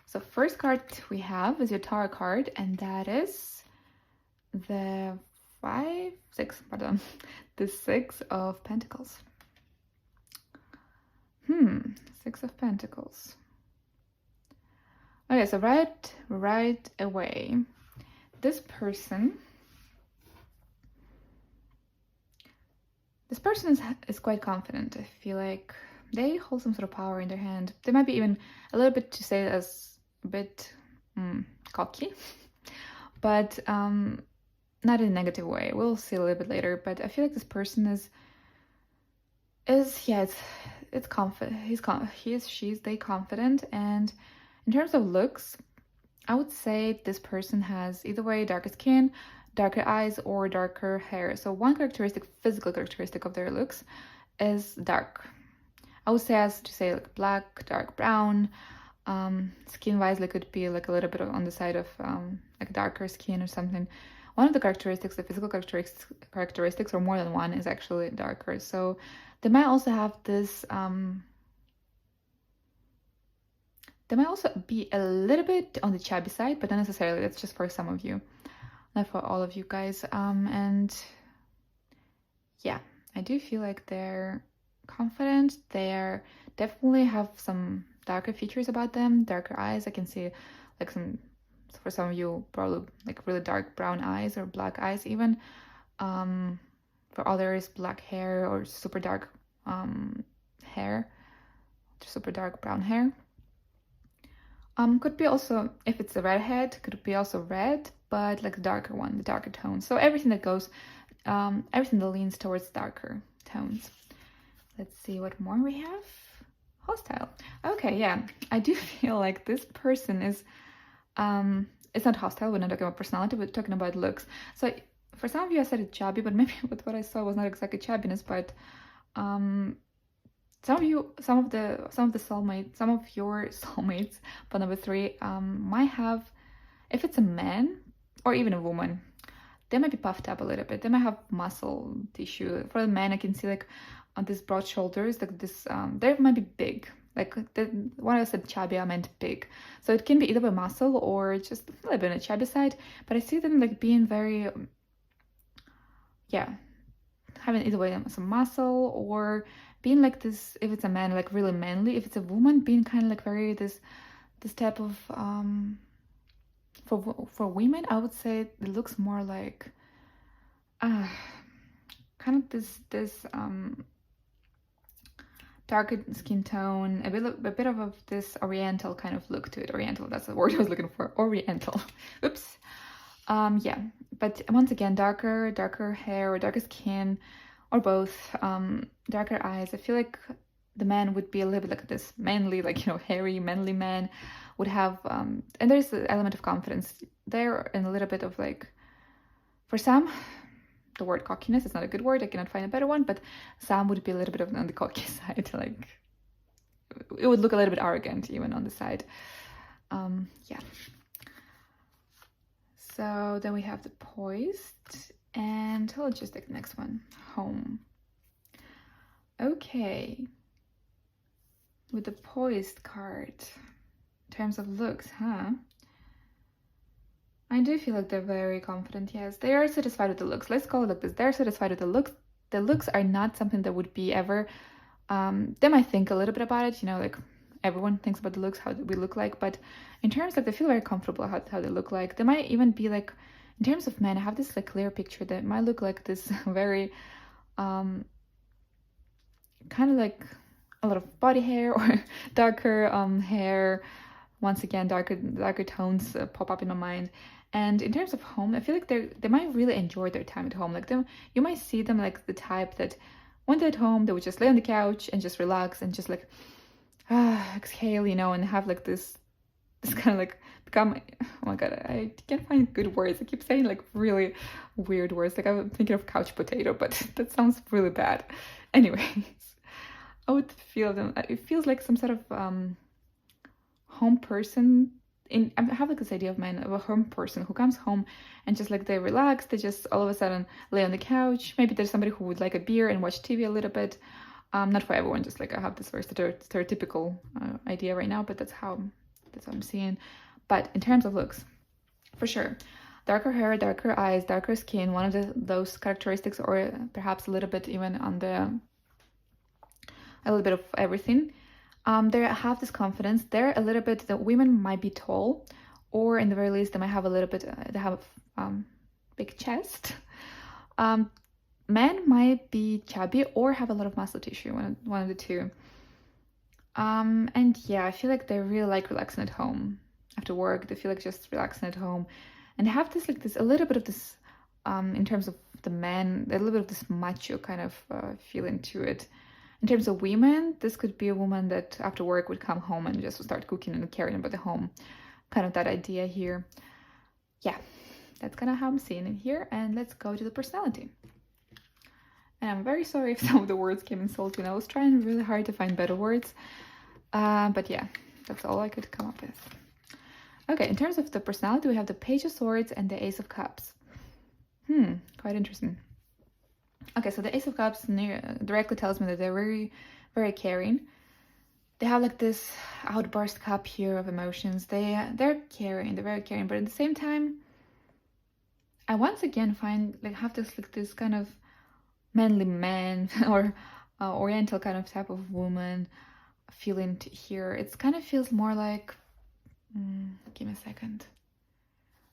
So first card we have is your tarot card, and that is the the 6 of Pentacles. 6 of Pentacles. Okay, so right away, this person is quite confident. I feel like they hold some sort of power in their hand. They might be even a little bit, to say it as a bit cocky, but not in a negative way. We'll see a little bit later. But I feel like this person is it's confident. She's confident. And in terms of looks, I would say this person has either way darker skin, darker eyes, or darker hair. So one physical characteristic of their looks is dark. I would say like black, dark brown. Skin wise, it could be like a little bit on the side of like darker skin or something. One of the characteristics, the physical characteristics, or more than one, is actually darker. So they might also have this, they might also be a little bit on the chubby side, but not necessarily. That's just for some of you, not for all of you guys. And yeah, I do feel like they're confident. They're definitely have some darker features about them, darker eyes. I can see like some, for some of you, probably like really dark brown eyes or black eyes even. For others, black hair or super dark hair, super dark brown hair. Could be also, if it's a redhead, could be also red, but like the darker one, the darker tones. So everything that goes, everything that leans towards darker tones. Let's see what more we have. Hostile. Okay, yeah, I do feel like this person is, it's not hostile. We're not talking about personality. We're talking about looks. So for some of you, I said it's chubby, but maybe what I saw was not exactly chubbiness, but some of your soulmates, but number 3, might have, if it's a man or even a woman, they might be puffed up a little bit. They might have muscle tissue. For the man, I can see like on these broad shoulders, like this, they might be big. Like when I said chubby, I meant big. So it can be either by muscle or just a little bit on the chubby side. But I see them like being very, having either way some muscle or being like this. If it's a man, like really manly. If it's a woman, being kind of like very this type of for women, I would say it looks more like kind of this darker skin tone, a bit of this oriental kind of look to it. Oriental, that's the word I was looking for. Oriental. Oops. Yeah, but once again, darker hair or darker skin, or both. Darker eyes. I feel like the man would be a little bit like this manly, like, you know, hairy, manly man would have, and there's the element of confidence there, and a little bit of like, for some, the word cockiness is not a good word. I cannot find a better one, but some would be a little bit of on the cocky side. Like, it would look a little bit arrogant even on the side. Yeah. So then we have the poised, and let's just take the next one, home. Okay. With the poised card, in terms of looks, I do feel like they're very confident. Yes, they are satisfied with the looks. Let's call it like this. They're satisfied with the looks. The looks are not something that would be ever, they might think a little bit about it, you know, like everyone thinks about the looks, how we look like, but in terms of, they feel very comfortable how they look like. They might even be like, in terms of men, I have this like clear picture that might look like this very, kind of like a lot of body hair or darker hair. Once again, darker tones pop up in my mind. And in terms of home, I feel like they might really enjoy their time at home. Like you might see them like the type that when they're at home, they would just lay on the couch and just relax and just like exhale, you know, and have like this kind of like become, oh my god, I can't find good words. I keep saying like really weird words. Like I'm thinking of couch potato, but that sounds really bad. Anyways, I would feel them. It feels like some sort of home person. I have like this idea of mine of a home person who comes home and just like they relax, they just all of a sudden lay on the couch. Maybe there's somebody who would like a beer and watch TV a little bit. Not for everyone, just like I have this very stereotypical idea right now, but that's how I'm seeing. But in terms of looks, for sure, darker hair, darker eyes, darker skin, one of those characteristics, or perhaps a little bit even on a little bit of everything. They have this confidence. They're a little bit, the women might be tall, or in the very least, they might have a little bit, they have big chest. Men might be chubby or have a lot of muscle tissue, one of the two. And yeah, I feel like they really like relaxing at home after work. They feel like just relaxing at home, and they have this like this a little bit of this, in terms of the men, a little bit of this macho kind of feeling to it. In terms of women, this could be a woman that after work would come home and just start cooking and caring about the home. Kind of that idea here. Yeah, that's kind of how I'm seeing it here. And let's go to the personality. And I'm very sorry if some of the words came insulting. I was trying really hard to find better words. But yeah, that's all I could come up with. Okay, in terms of the personality, we have the Page of Swords and the Ace of Cups. Quite interesting. Okay, so the Ace of Cups directly tells me that they're very, very caring. They have like this outburst cup here of emotions. They're caring, they're very caring, but at the same time, I once again find like have this like this kind of manly man or oriental kind of type of woman feeling here. It kind of feels more like, give me a second.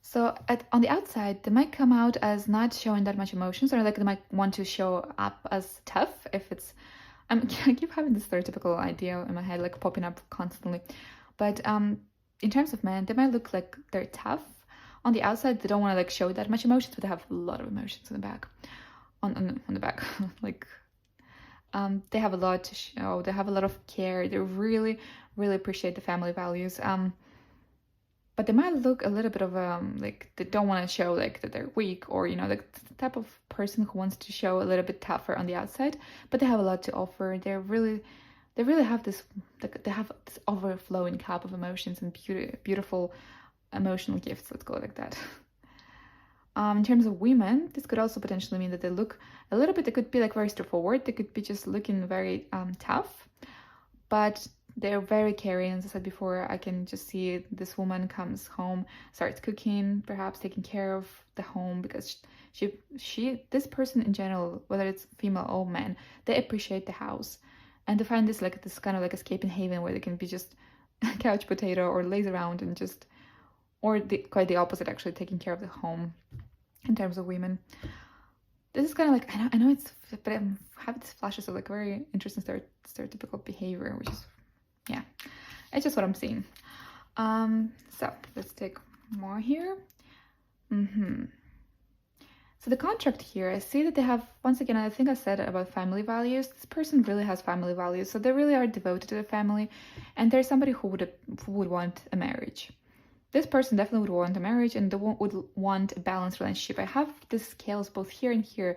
So on the outside, they might come out as not showing that much emotions, or like they might want to show up as tough if it's, I keep having this stereotypical idea in my head, like popping up constantly. But in terms of men, they might look like they're tough. On the outside, they don't want to like show that much emotions, but they have a lot of emotions in the back. On the back, like they have a lot to show. They have a lot of care. They really, really appreciate the family values. But they might look a little bit of like they don't want to show like that they're weak, or you know, like the type of person who wants to show a little bit tougher on the outside, but they have a lot to offer. They really have this, like they have this overflowing cup of emotions and beautiful emotional gifts, let's go like that. In terms of women, this could also potentially mean that they look a little bit, they could be like very straightforward, they could be just looking very tough, but they're very caring. As I said before, I can just see this woman comes home, starts cooking, perhaps taking care of the home, because this person in general, whether it's female or man, they appreciate the house, and they find this like this kind of like escaping haven where they can be just a couch potato or laze around and just, or quite the opposite, actually taking care of the home. In terms of women, this is kind of like, I know it's, but I have these flashes of like very interesting stereotypical behavior, which is, yeah, it's just what I'm seeing. So let's take more here. So the contract here, I see that they have, once again, I think I said about family values. This person really has family values, so they really are devoted to the family, and they're somebody who would want a marriage. This person definitely would want a marriage, and they would want a balanced relationship. I have the scales both here and here.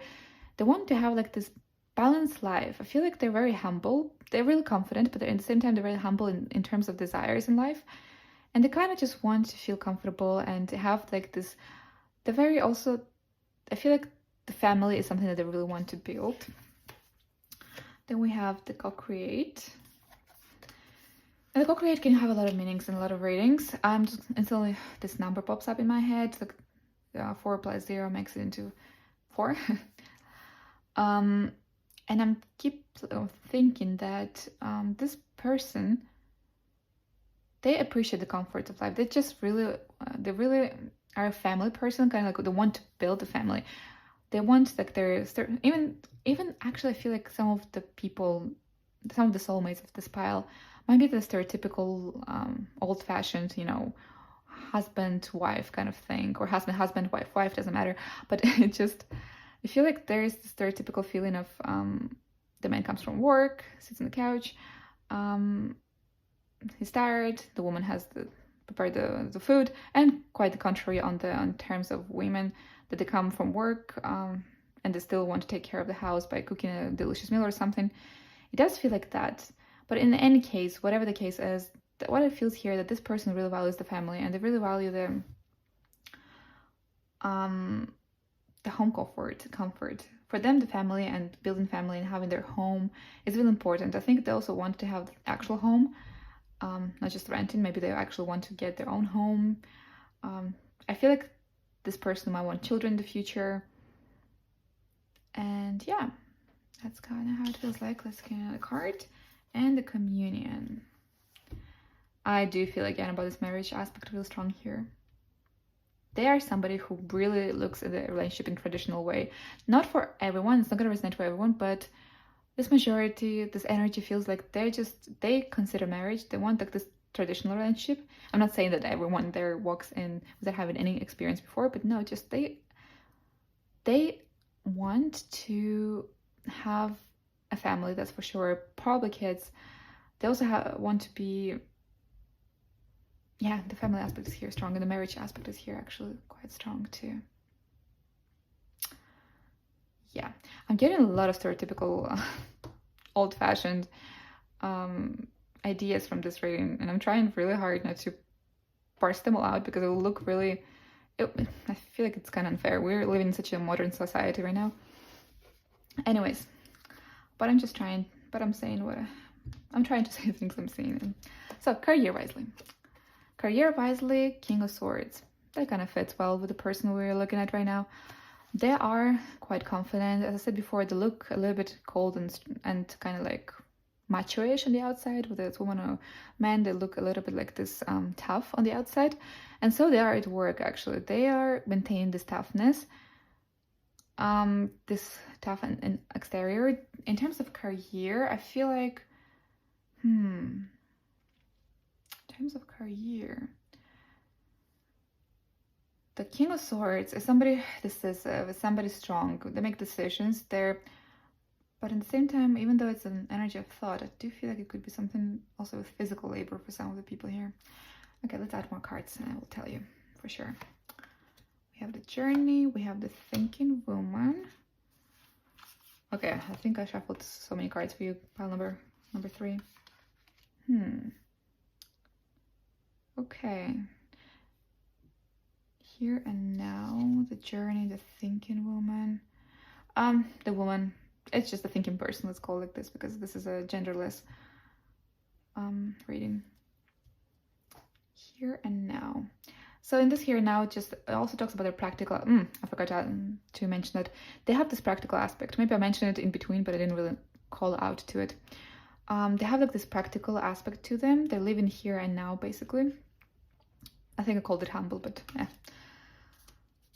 They want to have like this balanced life. I feel like they're very humble. They're really confident, but at the same time, they're very humble in terms of desires in life. And they kind of just want to feel comfortable and to have like this, they're very also, I feel like the family is something that they really want to build. Then we have the co-create. And the co-create can have a lot of meanings and a lot of readings. Instantly this number pops up in my head. Like 4 plus 0 makes it into 4. And I'm keep thinking that this person, they appreciate the comfort of life. They just really, they really are a family person, kind of like they want to build a family. They want like their even actually I feel like some of the people, some of the soulmates of this pile might be the stereotypical old-fashioned, you know, husband-wife kind of thing, or husband, wife, doesn't matter. But it just, I feel like there is the stereotypical feeling of the man comes from work, sits on the couch, he's tired, the woman has prepared the food, and quite the contrary on terms of women, that they come from work and they still want to take care of the house by cooking a delicious meal or something. It does feel like that. But in any case, whatever the case is, what it feels here that this person really values the family, and they really value the home comfort. For them, the family and building family and having their home is really important. I think they also want to have the actual home, not just renting. Maybe they actually want to get their own home. I feel like this person might want children in the future. And yeah, that's kind of how it feels like. Let's get another card. And the communion. I do feel again about this marriage aspect really strong here. They are somebody who really looks at the relationship in a traditional way. Not for everyone, it's not going to resonate for everyone, but this majority, this energy feels like they consider marriage, they want like this traditional relationship. I'm not saying that everyone there walks in without having any experience before, but no, just they want to have a family, that's for sure, probably kids. They also want to be, yeah, the family aspect is here strong, and the marriage aspect is here actually quite strong too. Yeah, I'm getting a lot of stereotypical old-fashioned ideas from this reading, and I'm trying really hard not to parse them all out, because it will look really, I feel like it's kind of unfair. We're living in such a modern society right now. Anyways, but I'm saying what I'm trying to say, things I'm seeing. So career wisely, King of Swords. That kind of fits well with the person we're looking at right now. They are quite confident. As I said before, they look a little bit cold and kind of like macho-ish on the outside. Whether it's woman or man, they look a little bit like this tough on the outside. And so they are at work, actually. They are maintaining this toughness, this tough and exterior. In terms of career, I feel like, in terms of career, the King of Swords is somebody decisive, is somebody strong. They make decisions. But at the same time, even though it's an energy of thought, I do feel like it could be something also with physical labor for some of the people here. Okay, let's add more cards and I will tell you for sure. We have the Journey, we have the Thinking Woman. Okay, I think I shuffled so many cards for you. Pile number 3. Okay. Here and Now, the Journey, the Thinking Woman. The woman, it's just a thinking person, let's call it like this, because this is a genderless reading. Here and Now. So in this Here and Now, it also talks about their practical, I forgot to mention that they have this practical aspect. Maybe I mentioned it in between, but I didn't really call out to it. They have like this practical aspect to them. They're living here and now, basically. I think I called it humble, but yeah.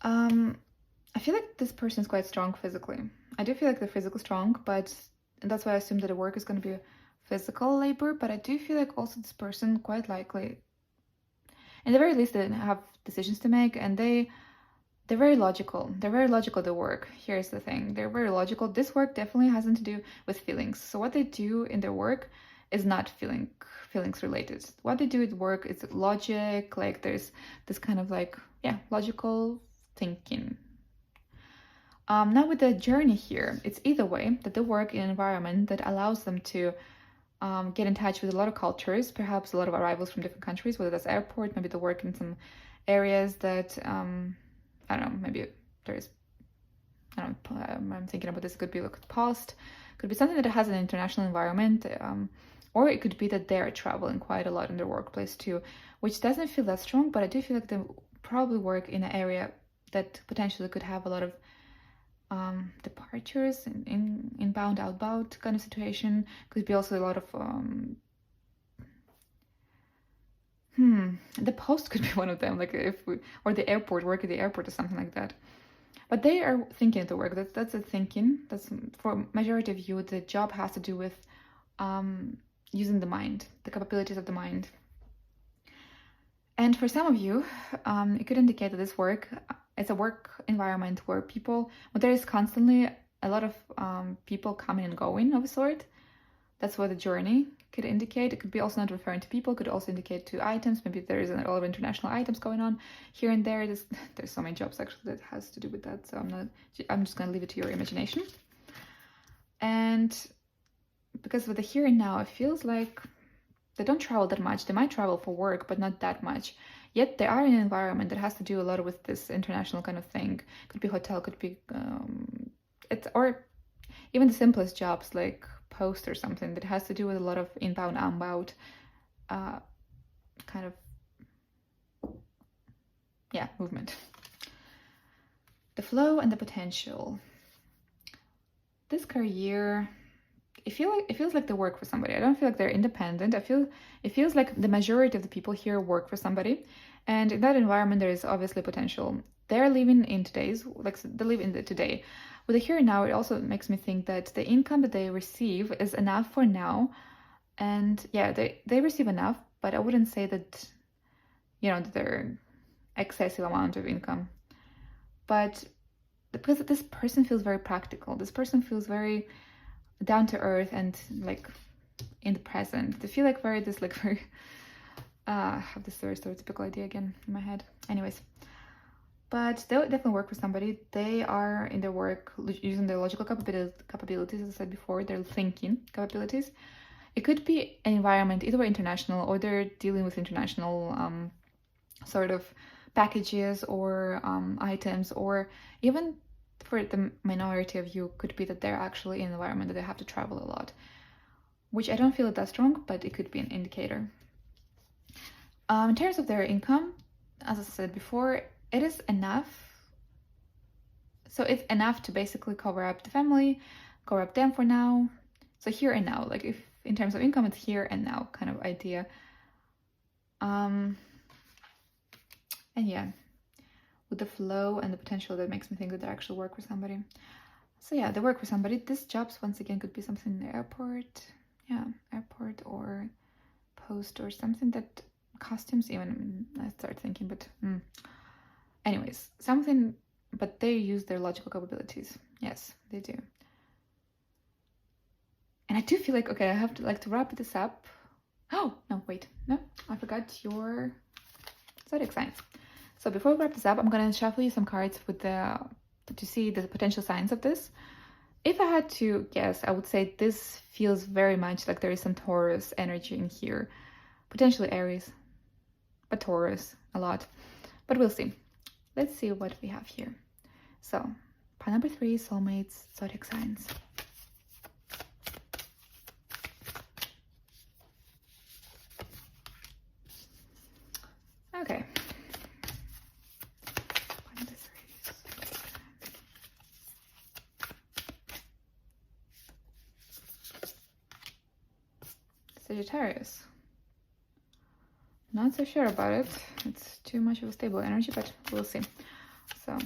I feel like this person is quite strong physically. I do feel like they're physically strong, and that's why I assume that the work is going to be physical labor, but I do feel like also this person quite likely, in the very least, they have decisions to make, and they're very logical. They're very logical, the work. Here's the thing. They're very logical. This work definitely hasn't to do with feelings. So what they do in their work is not feelings related. What they do at work is logic, like there's this kind of like, logical thinking. Now with the Journey here, it's either way that they work in an environment that allows them to get in touch with a lot of cultures, perhaps a lot of arrivals from different countries, whether that's airport, maybe they work in some areas that, I don't know, maybe there's, I'm thinking about this, it could be like post, could be something that has an international environment, or it could be that they're traveling quite a lot in their workplace too, which doesn't feel that strong, but I do feel like they probably work in an area that potentially could have a lot of departures, in inbound, outbound kind of situation. Could be also a lot of the post could be one of them, like or the airport, work at the airport or something like that. But they are thinking at the work. That's a thinking. That's for majority of you. The job has to do with using the mind, the capabilities of the mind. And for some of you, it could indicate that this work, it's a work environment where there is constantly a lot of people coming and going of a sort. That's what the Journey could indicate. It could be also not referring to people, could also indicate to items. Maybe there is a lot of international items going on here and there. There's so many jobs actually that has to do with that. So I'm just going to leave it to your imagination. And because with the Here and Now, it feels like they don't travel that much. They might travel for work, but not that much. Yet they are in an environment that has to do a lot with this international kind of thing. Could be hotel, could be or even the simplest jobs like post or something that has to do with a lot of inbound, outbound kind of movement. The flow and the potential. This career, it feels like they work for somebody. I don't feel like they're independent. It feels like the majority of the people here work for somebody, and in that environment there is obviously potential. They're living in they live in the today. With the Here and Now, it also makes me think that the income that they receive is enough for now, and they receive enough, but I wouldn't say that that they're excessive amount of income. But because this person feels very practical, this person feels very down to earth and like in the present. They feel like very I have this very stereotypical idea again in my head. Anyways, but they'll definitely work for somebody. They are in their work using their logical capabilities, as I said before, their thinking capabilities. It could be an environment, either international, or they're dealing with international sort of packages or items, or even for the minority of you, could be that they're actually in an environment that they have to travel a lot, which I don't feel that strong, but it could be an indicator. In terms of their income, as I said before, it is enough So it's enough to basically cover up the family, cover up them for now. So here and now, like if in terms of income, it's here and now kind of idea. And yeah, with the flow and the potential, that makes me think that they actually work for somebody. So yeah, they work for somebody. This jobs, once again, could be something in the airport. Yeah, airport or post or something that costumes even, I start thinking, but anyways, something, but they use their logical capabilities. Yes, they do. And I do feel like, okay, I have to like to wrap this up. Oh, no, wait, no, I forgot your zodiac signs. So before we wrap this up, I'm gonna shuffle you some cards with to see the potential signs of this. If I had to guess, I would say this feels very much like there is some Taurus energy in here. Potentially Aries, but Taurus a lot. But we'll see. Let's see what we have here. So, pile number 3, soulmates, zodiac signs. Okay. Pile number 3. Sagittarius. Not so sure about it. It's too much of a stable energy, but we'll see. So,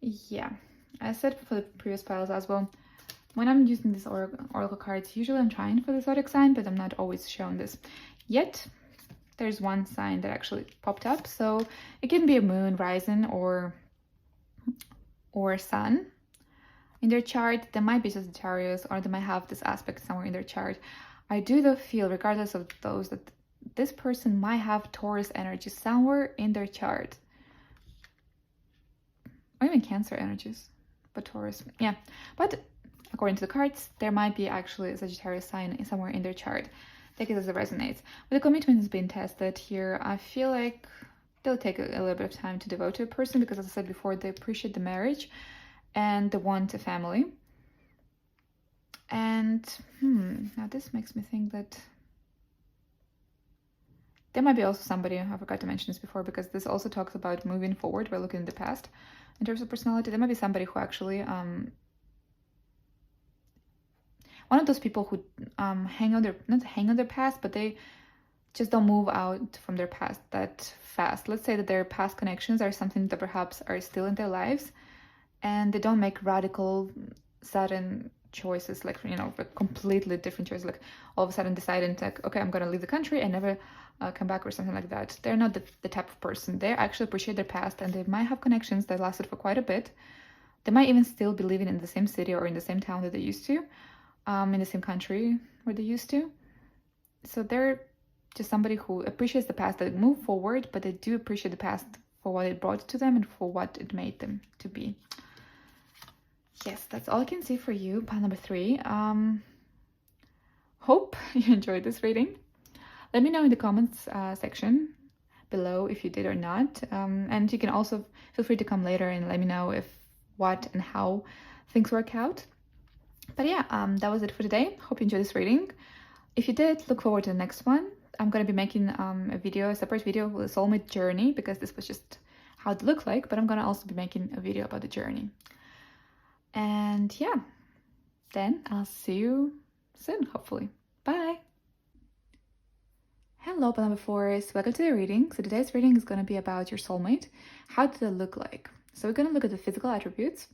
yeah, I said for the previous piles as well, when I'm using these oracle cards, usually I'm trying for the zodiac sign, but I'm not always shown this. Yet, there's one sign that actually popped up, so it can be a moon, rising, or sun in their chart. They might be Sagittarius, or they might have this aspect somewhere in their chart. I do though feel, regardless of those, that this person might have Taurus energy somewhere in their chart. Or even Cancer energies, but Taurus, yeah. But according to the cards, there might be actually a Sagittarius sign somewhere in their chart. Take it as it resonates. But the commitment has been tested here. I feel like they'll take a little bit of time to devote to a person because, as I said before, they appreciate the marriage and they want a family. And now this makes me think that there might be also somebody, I forgot to mention this before, because this also talks about moving forward by looking in the past. In terms of personality, there might be somebody who actually, one of those people who not hang on their past, but they just don't move out from their past that fast. Let's say that their past connections are something that perhaps are still in their lives, and they don't make radical, sudden choices, like, you know, like completely different choices, like all of a sudden deciding like, okay, I'm gonna leave the country and never come back or something like that. They're not the type of person. They actually appreciate their past, and they might have connections that lasted for quite a bit. They might even still be living in the same city or in the same town that they used to, in the same country where they used to. So they're just somebody who appreciates the past, that move forward, but they do appreciate the past for what it brought to them and for what it made them to be. Yes, that's all I can see for you, pile number 3. Hope you enjoyed this reading. Let me know in the comments section below if you did or not. And you can also feel free to come later and let me know if what and how things work out. But yeah, that was it for today. Hope you enjoyed this reading. If you did, look forward to the next one. I'm going to be making a separate video with a soulmate journey, because this was just how it looked like, but I'm going to also be making a video about the journey. And yeah, then I'll see you soon, hopefully. Bye! Hello, number 4s. Welcome to the reading. So today's reading is going to be about your soulmate. How do they look like? So we're going to look at the physical attributes,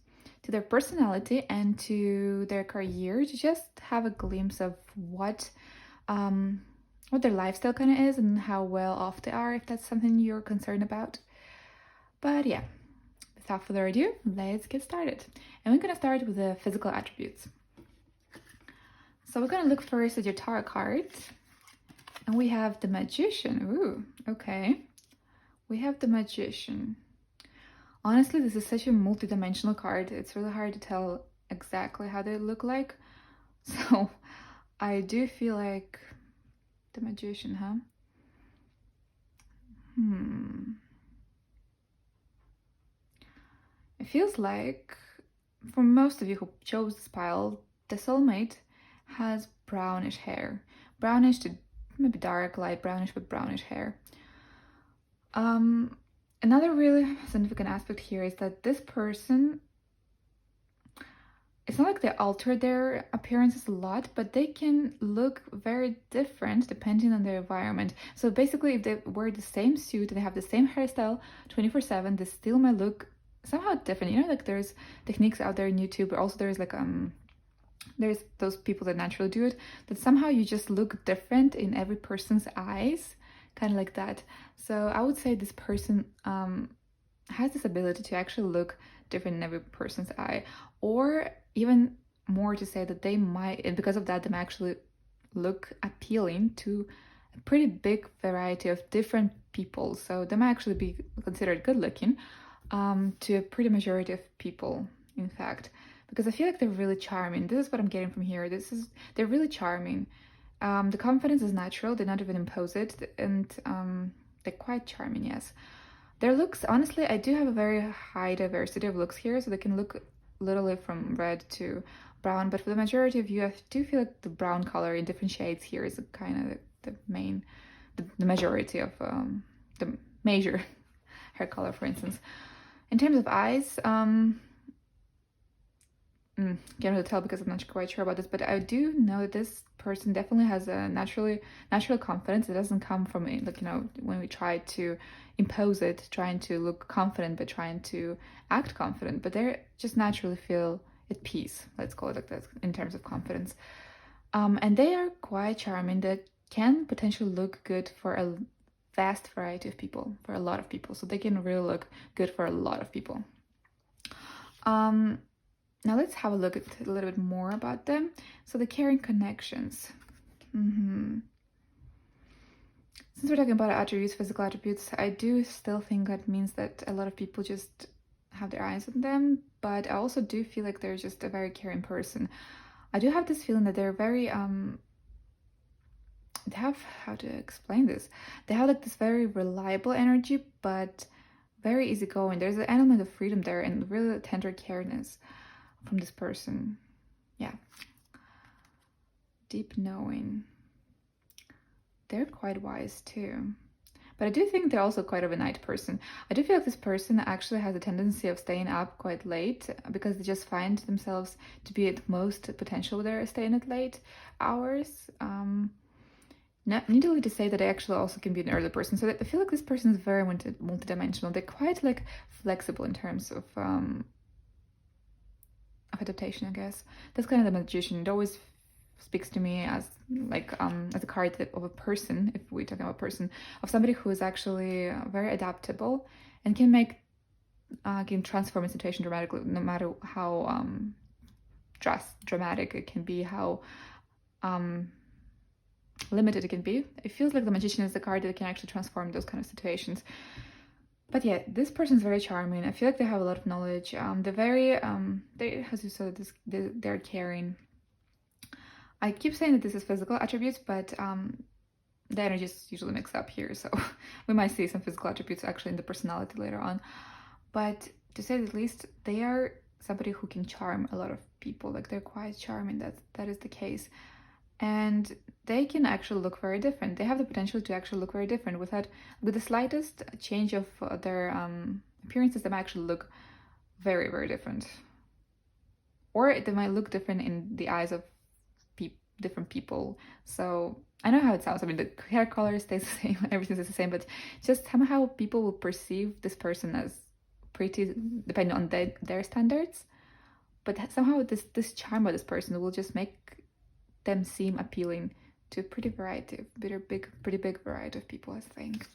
to their personality, and to their career, to just have a glimpse of what their lifestyle kind of is and how well off they are, if that's something you're concerned about. But yeah, without further ado, let's get started. And we're going to start with the physical attributes. So we're going to look first at your tarot cards. And we have the Magician. Ooh, okay. We have the Magician. Honestly, this is such a multi-dimensional card. It's really hard to tell exactly how they look like. So I do feel like the Magician, huh? It feels like, for most of you who chose this pile, the soulmate has brownish hair. Brownish to maybe dark, light brownish, but brownish hair. Another really significant aspect here is that this person, it's not like they alter their appearances a lot, but they can look very different depending on their environment. So basically, if they wear the same suit and they have the same hairstyle 24/7, they still might look somehow different. You know, like there's techniques out there in YouTube, but also there's like there's those people that naturally do it, that somehow you just look different in every person's eyes, kind of like that. So I would say this person has this ability to actually look different in every person's eye, or even more to say that they might, and because of that, they might actually look appealing to a pretty big variety of different people. So they might actually be considered good looking to a pretty majority of people, in fact, because I feel like they're really charming. This is what I'm getting from here. They're really charming. The confidence is natural. They not even impose it, and they're quite charming. Yes. Their looks, honestly, I do have a very high diversity of looks here, so they can look literally from red to brown, but for the majority of you, I do feel like the brown color in different shades here is kind of the main, the majority of the major hair color, for instance. In terms of eyes, can't really tell because I'm not quite sure about this, but I do know that this person definitely has a natural confidence. It doesn't come from, like, you know, when we try to impose it, trying to look confident but trying to act confident, but they just naturally feel at peace, let's call it like that, in terms of confidence. And they are quite charming. That can potentially look good for a vast variety of people, for a lot of people, so they can really look good for a lot of people. Now let's have a look at a little bit more about them. So the caring connections. Since we're talking about attributes, physical attributes, I do still think that means that a lot of people just have their eyes on them, but I also do feel like they're just a very caring person. I do have this feeling that they're very, they have, how to explain this? They have like this very reliable energy, but very easygoing. There's an element of freedom there and really tender careness from this person. Yeah. Deep knowing. They're quite wise too. But I do think they're also quite of a night person. I do feel like this person actually has a tendency of staying up quite late because they just find themselves to be at most potential there staying at late hours. Not needly to say that I actually also can be an early person. So I feel like this person is very multidimensional. They're quite like flexible in terms of adaptation, I guess. That's kind of the magician. It always speaks to me as like as a card of a person, if we're talking about a person, of somebody who is actually very adaptable and can transform a situation dramatically, no matter how dramatic it can be, how limited it can be. It feels like the magician is the card that can actually transform those kind of situations. But yeah, this person's very charming. I feel like they have a lot of knowledge. They're very, they, as you said, they're caring. I keep saying that this is physical attributes, but the energies usually mix up here, so we might see some physical attributes actually in the personality later on. But to say the least, they are somebody who can charm a lot of people. Like, they're quite charming. That is the case. And they can actually look very different. They have the potential to actually look very different with the slightest change of their appearances. They might actually look very, very different, or they might look different in the eyes of different people. So I know how it sounds. I mean, the hair color stays the same, everything is the same, but just somehow people will perceive this person as pretty, depending on their standards. But somehow this charm of this person will just make them seem appealing to a pretty big variety of people, I think.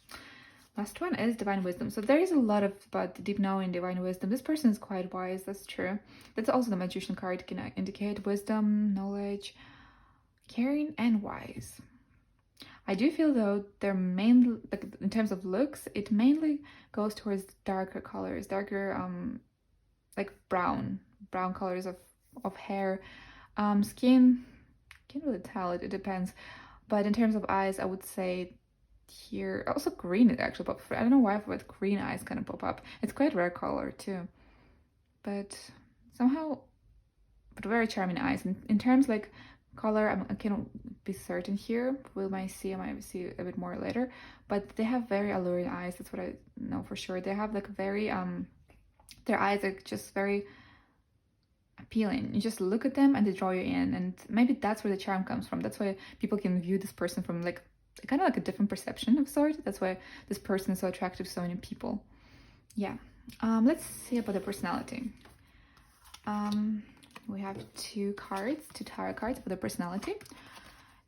Last one is divine wisdom. So there is a lot about deep knowing, divine wisdom. This person is quite wise. That's true. That's also the magician card can indicate wisdom, knowledge, caring, and wise. I do feel though they're mainly, like, in terms of looks, it mainly goes towards darker colors, darker like brown colors of hair, skin. Can't really tell. It depends. But in terms of eyes, I would say here also green is actually pop. I don't know why, but green eyes kind of pop up. It's quite rare color too, but somehow, but very charming eyes. In terms like color. I cannot be certain here. I might see a bit more later, but they have very alluring eyes. That's what I know for sure. They have like very their eyes are just very appealing. You just look at them and they draw you in, and maybe that's where the charm comes from. That's why people can view this person from like kind of like a different perception of sort. That's why this person is so attractive to so many people. Yeah. Let's see about the personality. We have two tarot cards for the personality.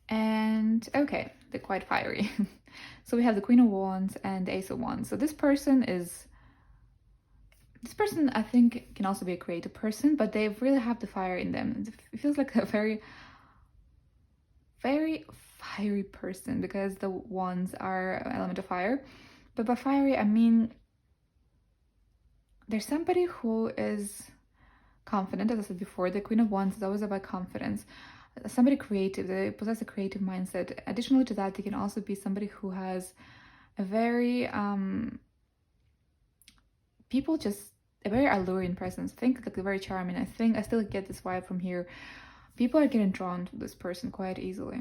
And okay, they're quite fiery. So we have the Queen of Wands and the Ace of Wands. So this person, I think, can also be a creative person, but they really have the fire in them. It feels like a very, very fiery person, because the wands are an element of fire. But by fiery, I mean there's somebody who is confident. As I said before, the Queen of Wands is always about confidence. Somebody creative, they possess a creative mindset. Additionally to that, they can also be somebody who has a very a very alluring presence. Think like very charming. I think I still get this vibe from here. People are getting drawn to this person quite easily.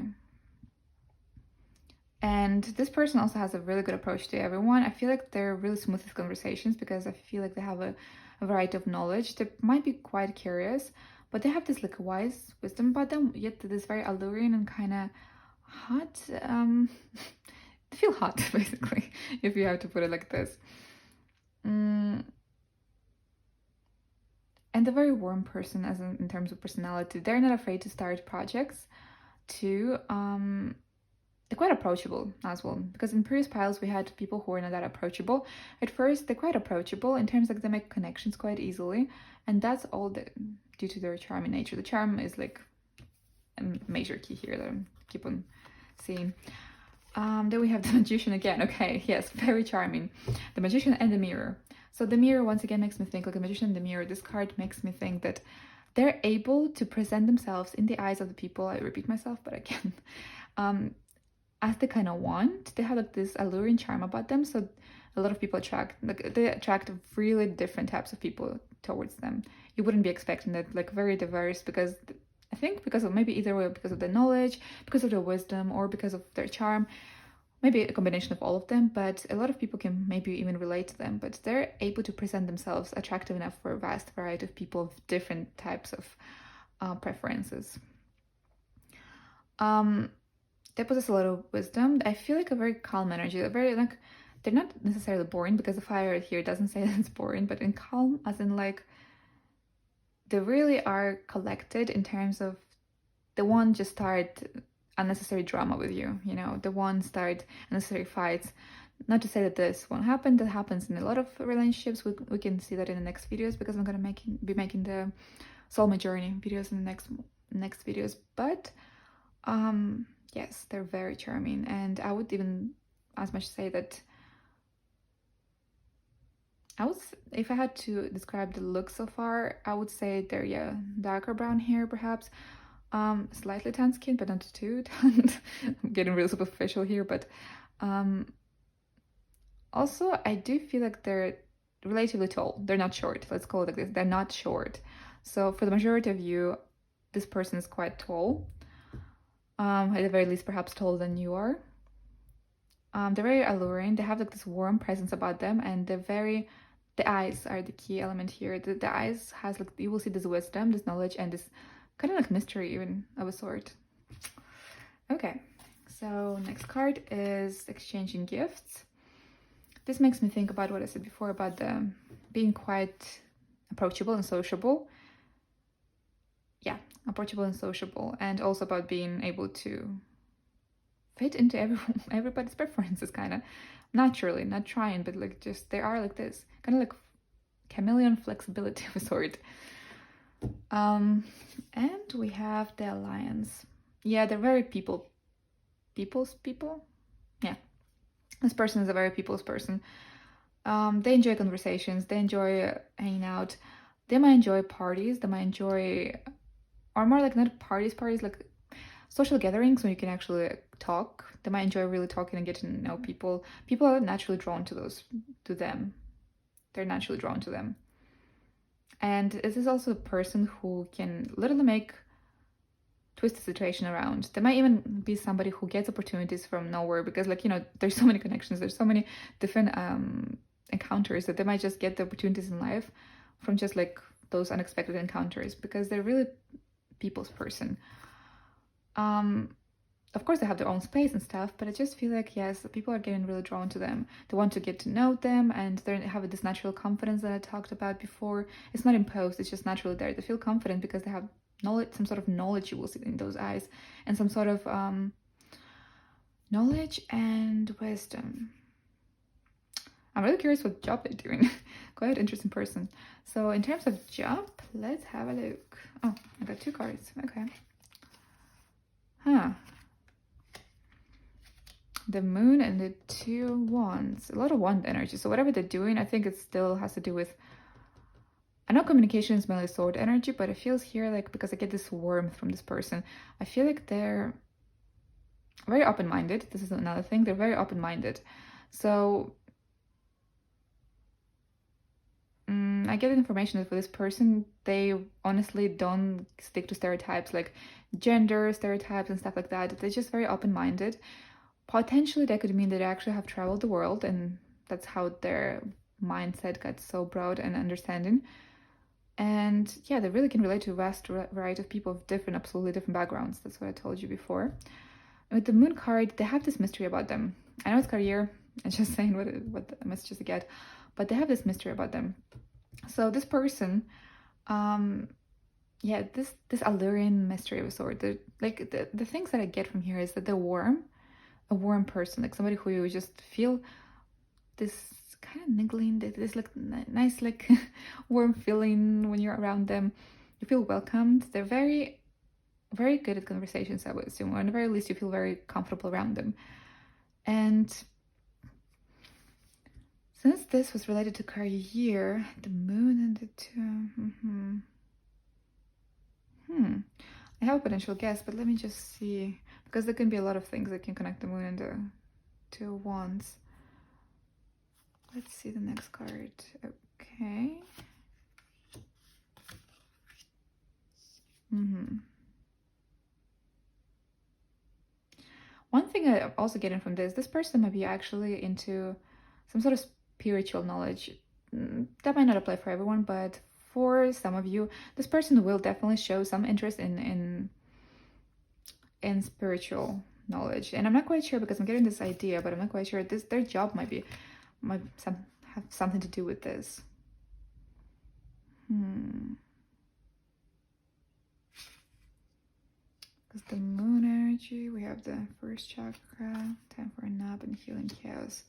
And this person also has a really good approach to everyone. I feel like they're really smooth with conversations, because I feel like they have a variety of knowledge. They might be quite curious, but they have this like wise wisdom about them, yet this very alluring and kind of hot. They feel hot, basically, if you have to put it like this. And a very warm person, as in terms of personality. They're not afraid to start projects. Too. They're quite approachable as well, because in previous piles we had people who were not that approachable. At first, they're quite approachable in terms like they make connections quite easily, and that's all due to their charming nature. The charm is like a major key here that I keep on seeing. Then we have the Magician again. Okay, yes, very charming. The Magician and the Mirror. So the Mirror once again makes me think like the Magician and the Mirror. This card makes me think that they're able to present themselves in the eyes of the people. I repeat myself, but again, as they kind of want. They have like this alluring charm about them, so a lot of people they attract really different types of people towards them. You wouldn't be expecting that, like very diverse, because I think because of maybe either way, because of their knowledge, because of their wisdom, or because of their charm, maybe a combination of all of them, but a lot of people can maybe even relate to them. But they're able to present themselves attractive enough for a vast variety of people of different types of preferences. They possess a lot of wisdom. I feel like a very calm energy. They're not necessarily boring, because the fire here doesn't say that it's boring, but in calm, as in like they really are collected in terms of the one just start unnecessary drama with you. The one start unnecessary fights. Not to say that this won't happen. That happens in a lot of relationships. We can see that in the next videos, because I'm gonna be making the soulmate journey videos in the next videos. But yes, they're very charming, and I would even as much say that if I had to describe the look so far, I would say they're darker brown hair perhaps, slightly tan skin, but not too tan. I'm getting real superficial here, but also I do feel like they're relatively tall. They're not short. Let's call it like this. They're not short. So for the majority of you, this person is quite tall. At the very least, perhaps taller than you are. They're very alluring. They have like this warm presence about them, and the eyes are the key element here. The eyes has like, you will see this wisdom, this knowledge, and this kind of like mystery even of a sort. Okay, so next card is exchanging gifts. This makes me think about what I said before about them being quite approachable and sociable. Yeah, approachable and sociable, and also about being able to fit into everybody's preferences, kind of naturally, not trying, but like just they are like this, kind of like chameleon flexibility of a sort. And we have the Alliance. Yeah, they're very people's people. Yeah, this person is a very people's person. They enjoy conversations. They enjoy hanging out. They might enjoy parties. They might enjoy, or more like not parties, like social gatherings when you can actually talk. They might enjoy really talking and getting to know people. People are naturally drawn to them. They're naturally drawn to them. And this is also a person who can literally make twist the situation around. There might even be somebody who gets opportunities from nowhere because, like, you know, there's so many connections, there's so many different encounters that they might just get the opportunities in life from just like those unexpected encounters because they're really people's person. Of course, they have their own space and stuff, but I just feel like, yes, people are getting really drawn to them. They want to get to know them, and they have this natural confidence that I talked about before. It's not imposed, it's just naturally there. They feel confident because they have knowledge, some sort of knowledge you will see in those eyes, and some sort of knowledge and wisdom. I'm really curious what job they're doing. Quite interesting person. So in terms of job, let's have a look. Oh, I got 2 cards. Okay. Huh. The moon and the 2 wands. A lot of wand energy. So whatever they're doing, I think it still has to do with... I know communication is mainly sword energy, but it feels here like, because I get this warmth from this person, I feel like they're very open-minded. This is another thing. They're very open-minded. So I get information that for this person, they honestly don't stick to stereotypes like gender stereotypes and stuff like that. They're just very open-minded. Potentially, that could mean that they actually have traveled the world, and that's how their mindset got so broad and understanding. And yeah, they really can relate to a vast variety of people of different, absolutely different backgrounds. That's what I told you before. And with the moon card, they have this mystery about them. I know it's career, I'm just saying what the messages they get, but they have this mystery about them. So this person, yeah, this alluring mystery of a sort. The things that I get from here is that they're warm, a warm person, like somebody who you just feel this kind of niggling, this like nice like warm feeling when you're around them. You feel welcomed. They're very, very good at conversations, I would assume, or at the very least you feel very comfortable around them. And since this was related to career, the moon and the 2, I have a potential guess, but let me just see, because there can be a lot of things that can connect the moon and the 2 wands. Let's see the next card. Okay. One thing I'm also getting from this person might be actually into some sort of spiritual knowledge. That might not apply for everyone, but for some of you, this person will definitely show some interest in spiritual knowledge. And I'm not quite sure, because I'm getting this idea, but I'm not quite sure. Their job might have something to do with this. Because the moon energy, we have the first chakra, time for a nap and healing chaos.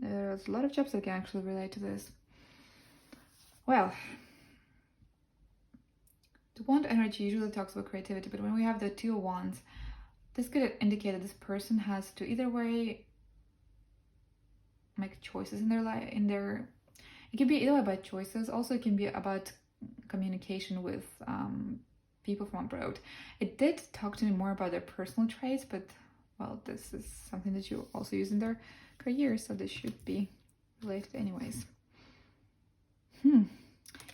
There's a lot of jobs that can actually relate to this. Well, the wand energy usually talks about creativity, but when we have the 2 wands, this could indicate that this person has to either way make choices in their life. It can be either about choices. Also, it can be about communication with people from abroad. It did talk to me more about their personal traits, but well, this is something that you also use in their career, so this should be related anyways. You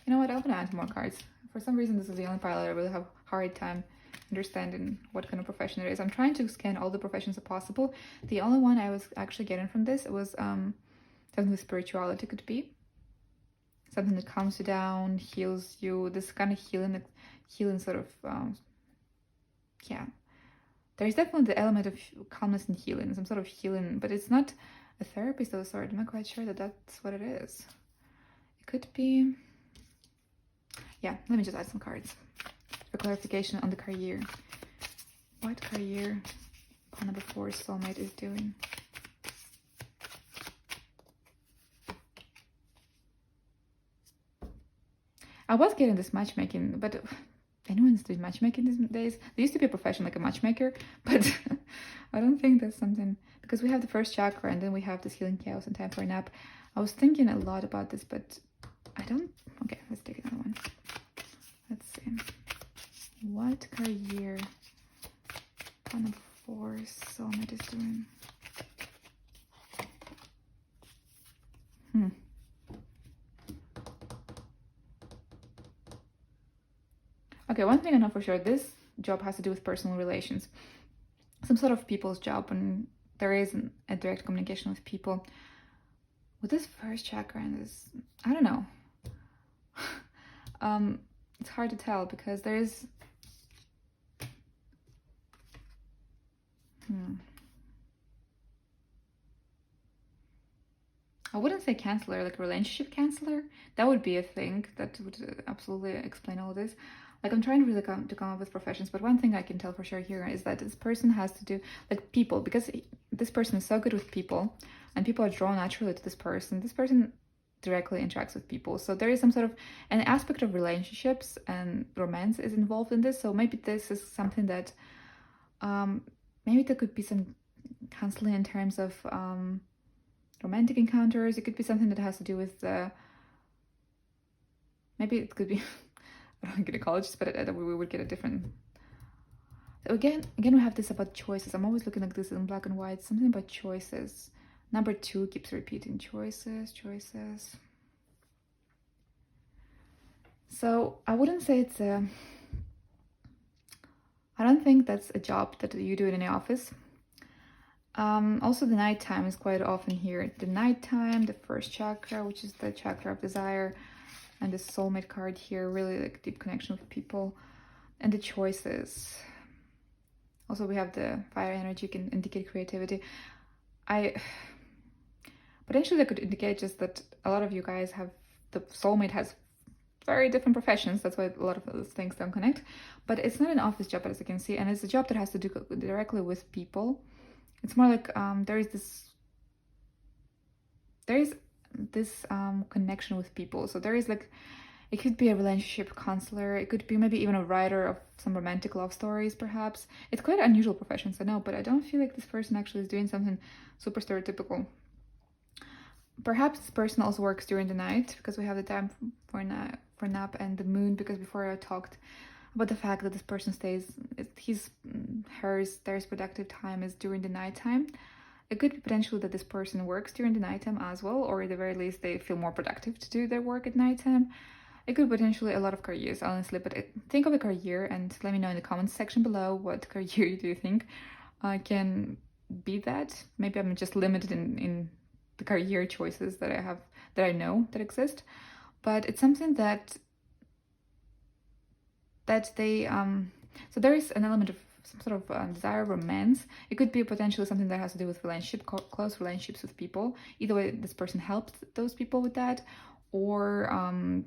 know what? I'm gonna add more cards. For some reason, this is the only pile I really have a hard time understanding what kind of profession it is. I'm trying to scan all the professions possible. The only one I was actually getting from this was something with spirituality. Could be something that calms you down, heals you. This kind of healing sort of yeah. There's definitely the element of calmness and healing, some sort of healing, but it's not a therapist of the sort. I'm not quite sure that that's what it is. It could be... Yeah, let me just add some cards for clarification on the career. What career pile number 4 soulmate is doing. I was getting this matchmaking, but anyone's doing matchmaking these days? There used to be a profession like a matchmaker, but I don't think that's something, because we have the first chakra and then we have this healing chaos and time for a nap. I was thinking a lot about this, but I don't... Okay, let's take another one. Let's see. What career pile number 4 soulmate is doing? Okay, one thing I know for sure, this job has to do with personal relations. Some sort of people's job, and there is a direct communication with people. With this first chakra and this, I don't know. It's hard to tell because there is... I wouldn't say counselor, like a relationship counselor. That would be a thing that would absolutely explain all this. Like, I'm trying to really come up with professions, but one thing I can tell for sure here is that this person has to do, like, people, because this person is so good with people, and people are drawn naturally to this person. This person directly interacts with people, so there is some sort of an aspect of relationships and romance is involved in this. So maybe this is something that, maybe there could be some counseling in terms of romantic encounters. It could be something that has to do with maybe it could be I don't get a gynecologist, but we would get a different... So again we have this about choices. I'm always looking at this in black and white. Something about choices. Number 2 keeps repeating. Choices. So I wouldn't say it's a... I don't think that's a job that you do in any office. Also, the nighttime is quite often here. The nighttime, the first chakra, which is the chakra of desire, and the soulmate card here, really like deep connection with people, and the choices. Also, we have the fire energy, can indicate creativity. Potentially that could indicate just that a lot of you guys have... the soulmate has very different professions. That's why a lot of those things don't connect. But it's not an office job, as you can see, and it's a job that has to do directly with people. It's more like there is this connection with people. So there is like, it could be a relationship counselor, it could be maybe even a writer of some romantic love stories, perhaps. It's quite unusual professions, I know, but I don't feel like this person actually is doing something super stereotypical. Perhaps this person also works during the night, because we have the time for nap, and the moon, because before I talked about the fact that this person their productive time is during the nighttime. It could be potentially that this person works during the nighttime as well, or at the very least they feel more productive to do their work at nighttime. It could potentially a lot of careers, honestly, but think of a career and let me know in the comments section below what career do you think can be that. Maybe I'm just limited in the career choices that I have, that I know that exist, but it's something that they so there is an element of some sort of desire, romance. It could be potentially something that has to do with close relationships with people. Either way, this person helps those people with that, or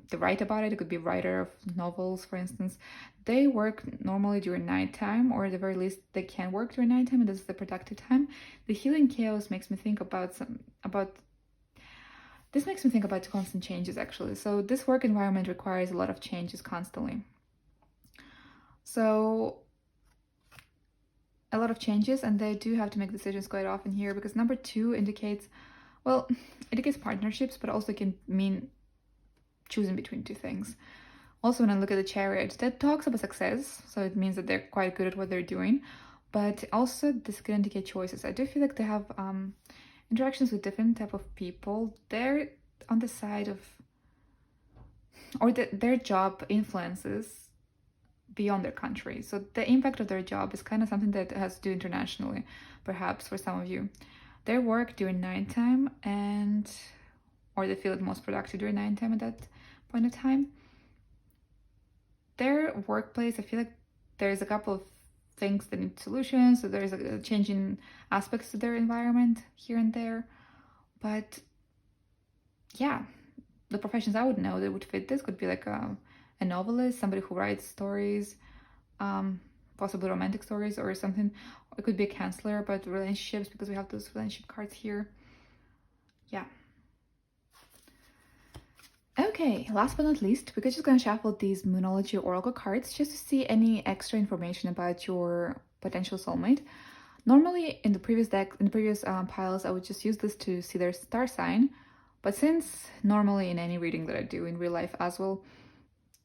they write about it. It could be a writer of novels, for instance. They work normally during nighttime, or at the very least they can work during nighttime, and this is the productive time. The healing chaos makes me think about this makes me think about constant changes, actually. So this work environment requires a lot of changes constantly. So a lot of changes, and they do have to make decisions quite often here, because number 2 indicates, well, it indicates partnerships, but also can mean choosing between 2 things. Also, when I look at the Chariot, that talks about success, so it means that they're quite good at what they're doing, but also this can indicate choices. I do feel like they have interactions with different type of people. They're on the side of, or their job influences beyond their country. So the impact of their job is kind of something that has to do internationally, perhaps for some of you. Their work during nighttime, or they feel it most productive during nighttime at that point of time. Their workplace, I feel like there's a couple of things that need solutions, so there's a change in aspects to their environment here and there. But yeah, the professions I would know that would fit this could be like a novelist, somebody who writes stories, possibly romantic stories or something. It could be a counselor about relationships, because we have those relationship cards here. Yeah. Okay, last but not least, we're just gonna shuffle these Moonology Oracle cards just to see any extra information about your potential soulmate. Normally, in the previous piles, I would just use this to see their star sign, but since normally in any reading that I do in real life as well,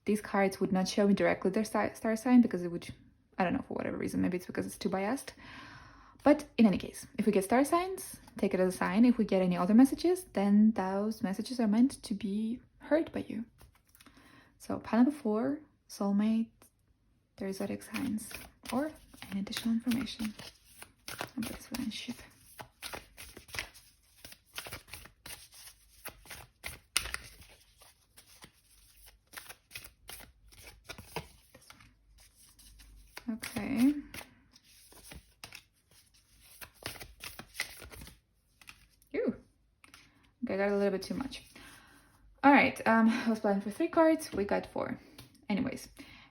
these cards would not show me directly their star sign, because it would, I don't know, for whatever reason, maybe it's because it's too biased. But in any case, if we get star signs, take it as a sign. If we get any other messages, then those messages are meant to be heard by you. So pile number 4, soulmate, their zodiac signs or any additional information about this relationship. Okay. Ooh. Okay, I got a little bit too much. All right, I was planning for 3 cards, we got 4. Anyways,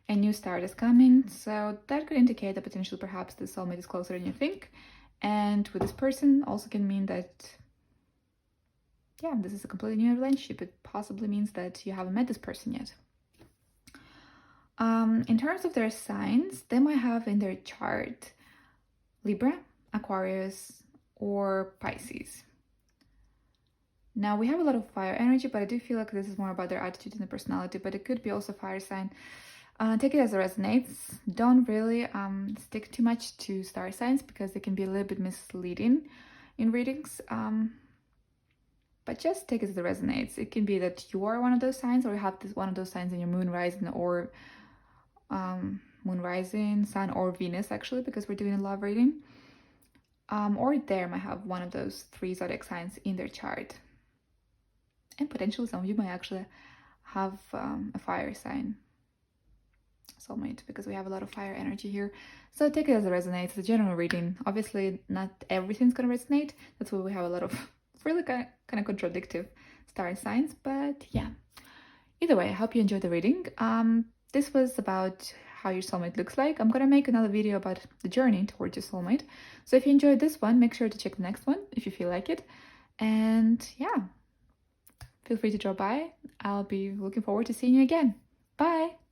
a new start is coming, so that could indicate that potentially perhaps the soulmate is closer than you think. And with this person also can mean that, yeah, this is a completely new relationship. It possibly means that you haven't met this person yet. In terms of their signs, they might have in their chart Libra, Aquarius, or Pisces. Now, we have a lot of fire energy, but I do feel like this is more about their attitude and their personality, but it could be also fire sign. Take it as it resonates. Don't really stick too much to star signs because they can be a little bit misleading in readings. But just take it as it resonates. It can be that you are one of those signs, or you have one of those signs in your moon rising, or moon rising, sun, or Venus, actually, because we're doing a love reading. Or they might have one of those 3 zodiac signs in their chart. And potentially some of you might actually have a fire sign soulmate, because we have a lot of fire energy here. So take it as it resonates. It's a general reading. Obviously, not everything's going to resonate. That's why we have a lot of really kind of contradictive star signs. But yeah, either way, I hope you enjoyed the reading. This was about how your soulmate looks like. I'm going to make another video about the journey towards your soulmate. So if you enjoyed this one, make sure to check the next one if you feel like it. And yeah, feel free to drop by. I'll be looking forward to seeing you again. Bye!